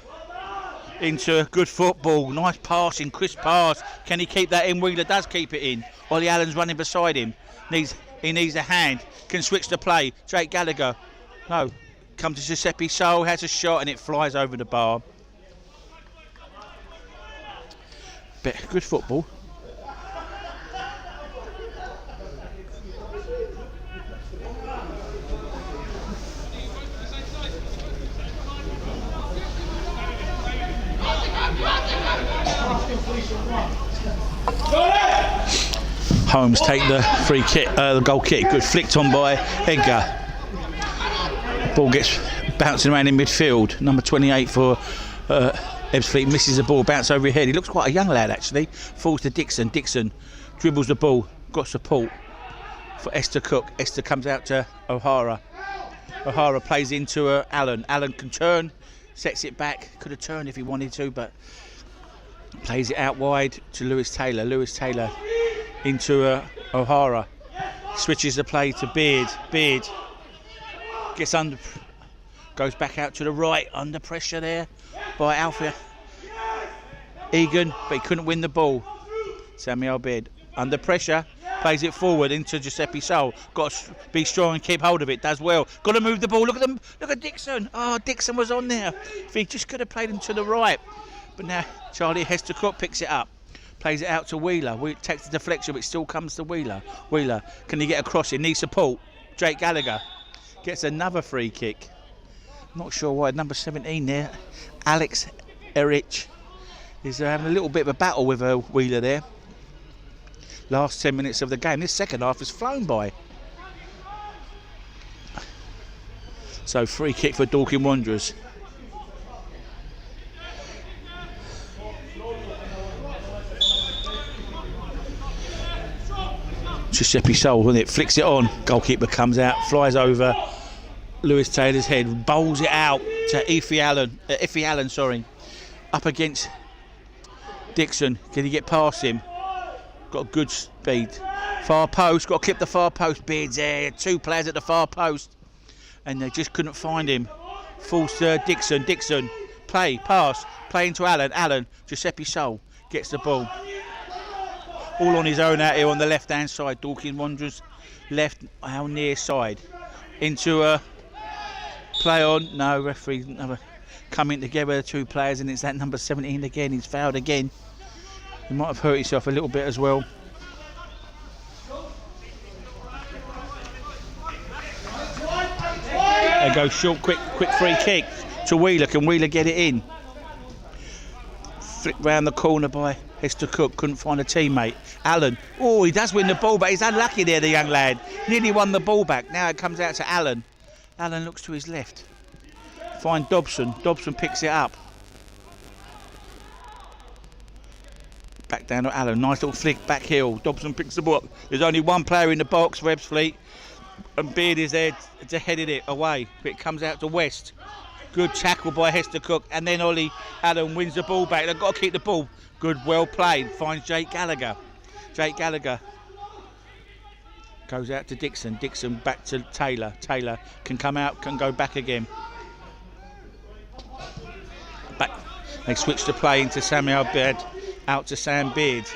Speaker 2: good football. Nice passing, crisp pass. Can he keep that in? Wheeler does keep it in. Ollie Allen's running beside him. He needs a hand. Can switch the play. Jake Gallagher. No. Comes to Giuseppe Sol, has a shot, and it flies over the bar. Good football. Holmes take the free kick, the goal kick. Good, flicked on by Edgar. Ball gets bouncing around in midfield. Number 28 for Ebbsfleet misses the ball, bounce over your head. He looks quite a young lad actually. Falls to Dixon. Dixon dribbles the ball, got support for 𝐷𝐿𝐿. 𝐷𝐿𝐿 comes out to O'Hara. O'Hara plays into Allen. Allen can turn, sets it back. Could have turned if he wanted to, but plays it out wide to Lewis Taylor. Lewis Taylor into O'Hara. Switches the play to Beard. Beard gets under, goes back out to the right, under pressure there by Alfie Egan, but he couldn't win the ball. Sami Albad under pressure, plays it forward into Giuseppe Sol. Got to be strong and keep hold of it. Does well. Got to move the ball. Look at them. Look at Dixon. Oh, Dixon was on there. If he just could have played him to the right. But now Charlie Hester-Cook picks it up. Plays it out to Wheeler. Takes the deflection, but it still comes to Wheeler. Wheeler, can he get across it? Needs support. Jake Gallagher gets another free kick. Not sure why. Number 17 there, Alex Erich, is having a little bit of a battle with Wheeler there. Last 10 minutes of the game. This second half has flown by. So free kick for Dorking Wanderers. Giuseppe Sol, wasn't it? Flicks it on. Goalkeeper comes out, flies over Lewis Taylor's head, bowls it out to Iffy Allen, sorry. Up against Dixon. Can he get past him? Got good speed. Far post, got to clip the far post. Beard's there. 2 players at the far post. And they just couldn't find him. Falls to Dixon. Dixon. Pass. Play into Allen. Allen. Giuseppe Sol gets the ball. All on his own out here on the left-hand side. Dorking Wanderers left, our near side. Into a play on. No, referee coming together, the 2 players, and it's that number 17 again. He's fouled again. He might have hurt himself a little bit as well. They go short, quick free kick to Wheeler. Can Wheeler get it in? Flicked round the corner by Hester-Cook, couldn't find a teammate. Allen, oh, he does win the ball, but he's unlucky there, the young lad. Nearly won the ball back. Now it comes out to Allen. Allen looks to his left. Find Dobson. Dobson picks it up. Back down to Allen. Nice little flick back heel. Dobson picks the ball up. There's only one player in the box for Ebbsfleet, and Beard is there to headed it away. It comes out to West. Good tackle by Hester-Cook, and then Ollie Allen wins the ball back. They've got to keep the ball. Good, well played. Finds Jake Gallagher. Jake Gallagher goes out to Dixon. Dixon back to Taylor. Taylor can come out, can go back again. Back. They switch the play into Samuel Beard. Out to Sam Beard.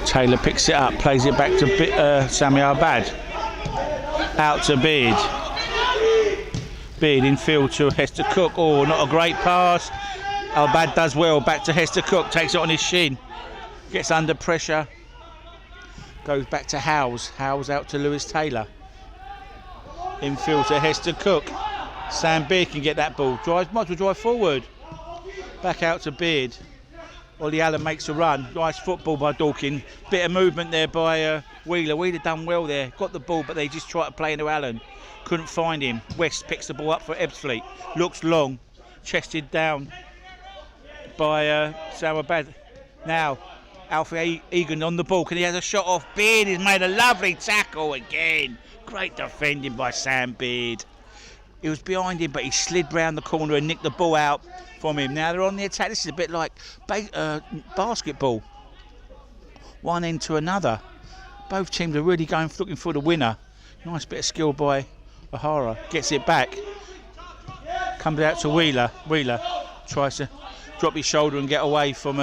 Speaker 2: Taylor picks it up, plays it back to Samuel Bad. Out to Beard. Beard in field to Hester-Cook. Oh, not a great pass. Al-Bad does well. Back to Hester-Cook. Takes it on his shin. Gets under pressure. Goes back to Howes. Howes out to Lewis Taylor. In field to Hester-Cook. Sam Beard can get that ball. Might as well drive forward. Back out to Beard. Ollie Allen makes a run. Nice football by Dorking. Bit of movement there by Wheeler. Wheeler done well there. Got the ball, but they just tried to play into Allen. Couldn't find him. West picks the ball up for Ebbsfleet. Looks long. Chested down by Sam Bad. Now, Alfie Egan on the ball. Can he have a shot off? Beard has made a lovely tackle again. Great defending by Sam Beard. He was behind him, but he slid round the corner and nicked the ball out from him. Now they're on the attack. This is a bit like basketball. One end to another. Both teams are really looking for the winner. Nice bit of skill by O'Hara. Gets it back. Comes out to Wheeler. Wheeler tries to drop his shoulder and get away from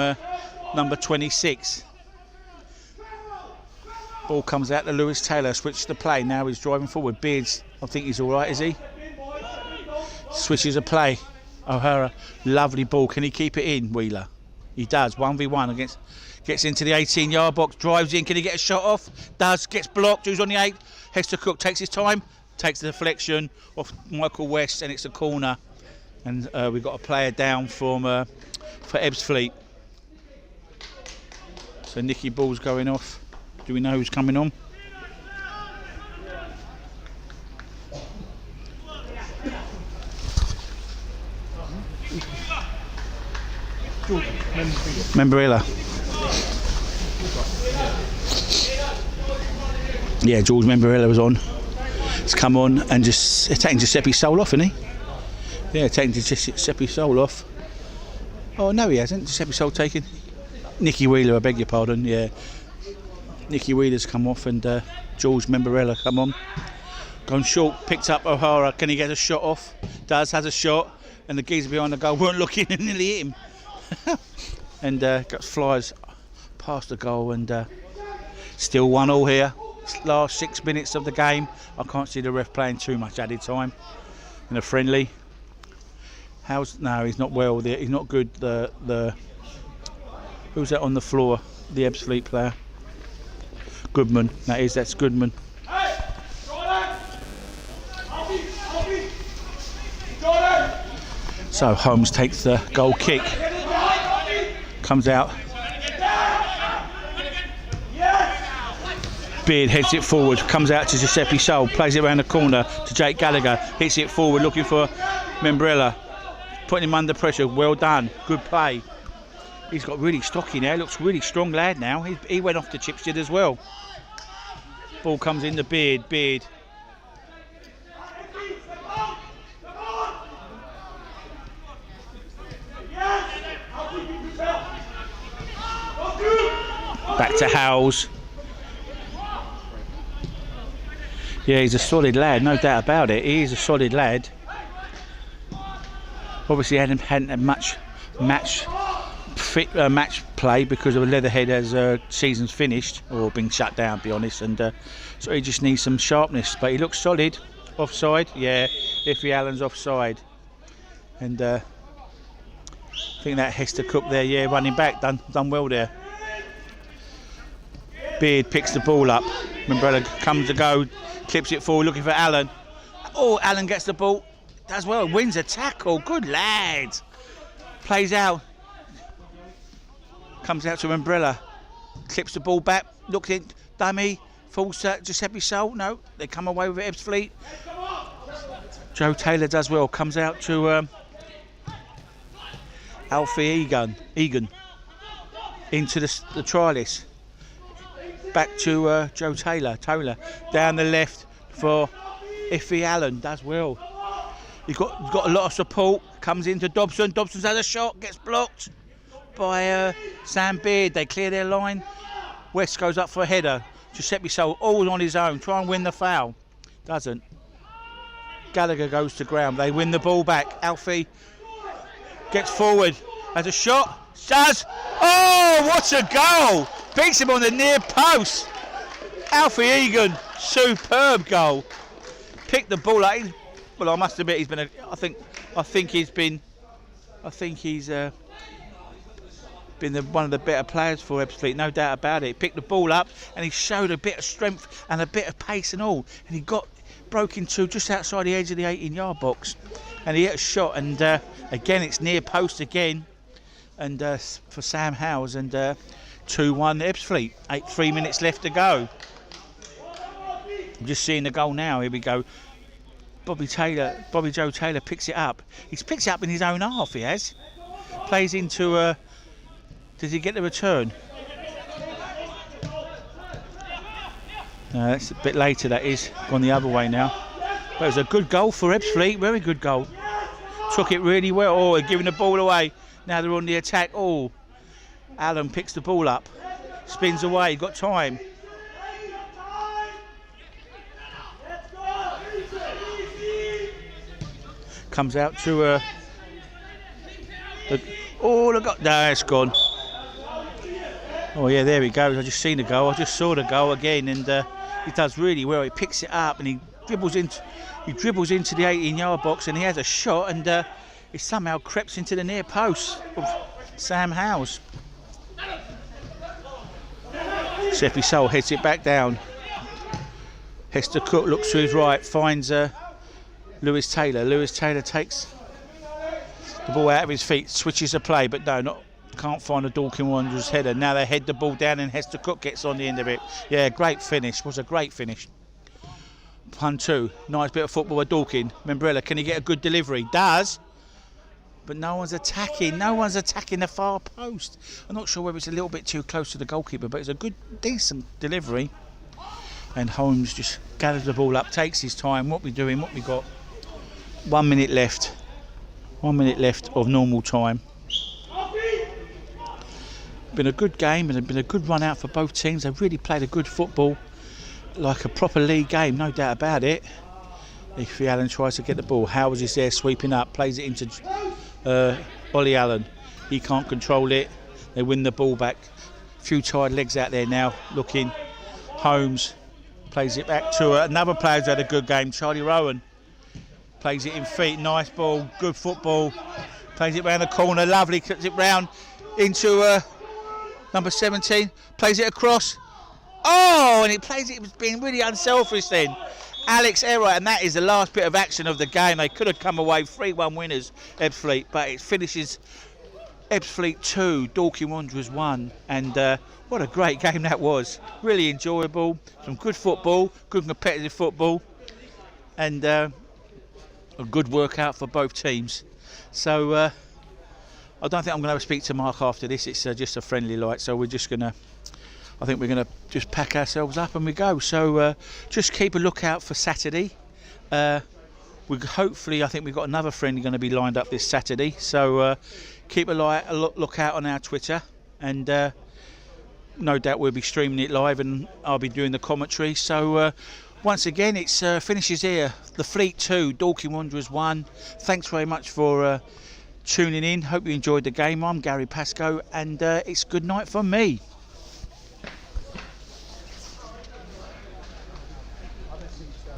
Speaker 2: number 26. Ball comes out to Lewis Taylor. Switch the play. Now he's driving forward. Beards, I think he's all right, is he? Switches a play. O'Hara, lovely ball. Can he keep it in, Wheeler? He does. 1v1 against. Gets into the 18-yard box. Drives in. Can he get a shot off? Does. Gets blocked. Who's on the 8? Hester-Cook takes his time. Takes the deflection off Michael West, and it's a corner. And we've got a player down for Ebbsfleet. So Nicky Ball's going off. Do we know who's coming on? Memberella. Yeah, George Memberella was on. He's come on and just taking Giuseppe Sol off, isn't he? Yeah, taking Giuseppe Sol off. Oh no, he hasn't. Giuseppe Sol taken. Nicky Wheeler, I beg your pardon. Yeah, Nicky Wheeler's come off and George Memberella come on. Gone short, picked up O'Hara. Can he get a shot off? Does, has a shot. And the geezer behind the goal weren't looking and nearly hit him. And flies past the goal, and still 1-1 here. Last 6 minutes of the game. I can't see the ref playing too much added time in a friendly. No, he's not well. He's not good. The who's that on the floor? The Ebbsfleet player. Goodman. That's Goodman. So Holmes takes the goal kick. Comes out. Beard heads it forward, comes out to Giuseppe Sol, plays it around the corner to Jake Gallagher, hits it forward, looking for Membrella, putting him under pressure. Well done, good play. He's got really stocky now, looks really strong lad now. He went off to Chipstead as well. Ball comes in the Beard. Back to Howells. Yeah, he's a solid lad, no doubt about it. He is a solid lad. Obviously, hadn't had much match play because of Leatherhead as season's finished or been shut down, to be honest. And so he just needs some sharpness. But he looks solid. Offside, yeah. Iffy Allen's offside, and I think that Hester Cook there, yeah, running back, done well there. Beard picks the ball up. Membrella comes to go, clips it forward, looking for Allen. Oh, Allen gets the ball, does well, wins a tackle. Good lad. Plays out. Comes out to Membrella. Clips the ball back, looks in, dummy, falls to Giuseppe Sol. No, they come away with Ebbsfleet. Joe Taylor does well, comes out to Alfie Egan into the trialist. Back to Joe Taylor down the left for Iffy Allen, does well. He's got a lot of support, comes into Dobson. Dobson's had a shot, gets blocked by Sam Beard. They clear their line. West goes up for a header. Giuseppe Sol all on his own, try and win the foul. Doesn't. Gallagher goes to ground. They win the ball back. Alfie gets forward, has a shot. Does. Oh, what a goal! Beats him on the near post. Alfie Egan, superb goal. Picked the ball up. Well, I must admit, he's been. I think he's been one of the better players for Ebbsfleet, no doubt about it. Picked the ball up and he showed a bit of strength and a bit of pace and all. And he broke into just outside the edge of the 18-yard box, and he hit a shot. And again, it's near post again. And for Sam Howells, and 2-1 Ebbsfleet. 3 minutes left to go. I'm just seeing the goal now. Here we go. Bobby Joe Taylor picks it up. He's picked it up in his own half. He has. Plays into. Does he get the return? No, that's a bit later. That is gone the other way now. But it was a good goal for Ebbsfleet. Very good goal. Took it really well. Oh, they're giving the ball away. Now they're on the attack. Oh, Allen picks the ball up, spins away, got time. Comes out to look, no, it's gone. Oh yeah, there he goes. I just seen the goal. I just saw the goal again, and he does really well. He picks it up and he dribbles into the 18-yard box, and he has a shot, and he somehow creeps into the near post of Sam Howells. Giuseppe Sol hits it back down. Hester Cook looks to his right, finds Lewis Taylor. Lewis Taylor takes the ball out of his feet, switches the play, but can't find a Dorking Wanderers header. Now they head the ball down and Hester Cook gets on the end of it. Yeah, great finish. Was a great finish. 1-2. Nice bit of football with Dorking. Membrella, can he get a good delivery? Does. But no one's attacking. No one's attacking the far post. I'm not sure whether it's a little bit too close to the goalkeeper, but it's a good, decent delivery. And Holmes just gathers the ball up, takes his time. What we doing? What we got? 1 minute left. 1 minute left of normal time. Been a good game and been a good run out for both teams. They've really played a good football, like a proper league game, no doubt about it. If Allen tries to get the ball, Howes is there sweeping up, plays it into Ollie Allen. He can't control it. They win the ball back. Few tired legs out there now looking. Holmes plays it back to another player who's had a good game, Charlie Rowan. Plays it in feet, nice ball, good football. Plays it round the corner, lovely, cuts it round into number 17. Plays it across. Oh, and it was being really unselfish then. Alex error, and that is the last bit of action of the game. They could have come away 3-1 winners, Ebbsfleet, but it finishes Ebbsfleet 2, Dorking Wanderers 1, and what a great game that was. Really enjoyable, some good football, good competitive football, and a good workout for both teams. So I don't think I'm going to speak to Mark after this. It's just a friendly light, so we're just going to, I think we're going to just pack ourselves up and we go. So just keep a lookout for Saturday. Hopefully, I think we've got another friend going to be lined up this Saturday. So keep a lookout on our Twitter, and no doubt we'll be streaming it live, and I'll be doing the commentary. So once again, it's finishes here. The Fleet 2, Dorking Wanderers 1. Thanks very much for tuning in. Hope you enjoyed the game. I'm Gary Pascoe, and it's good night from me.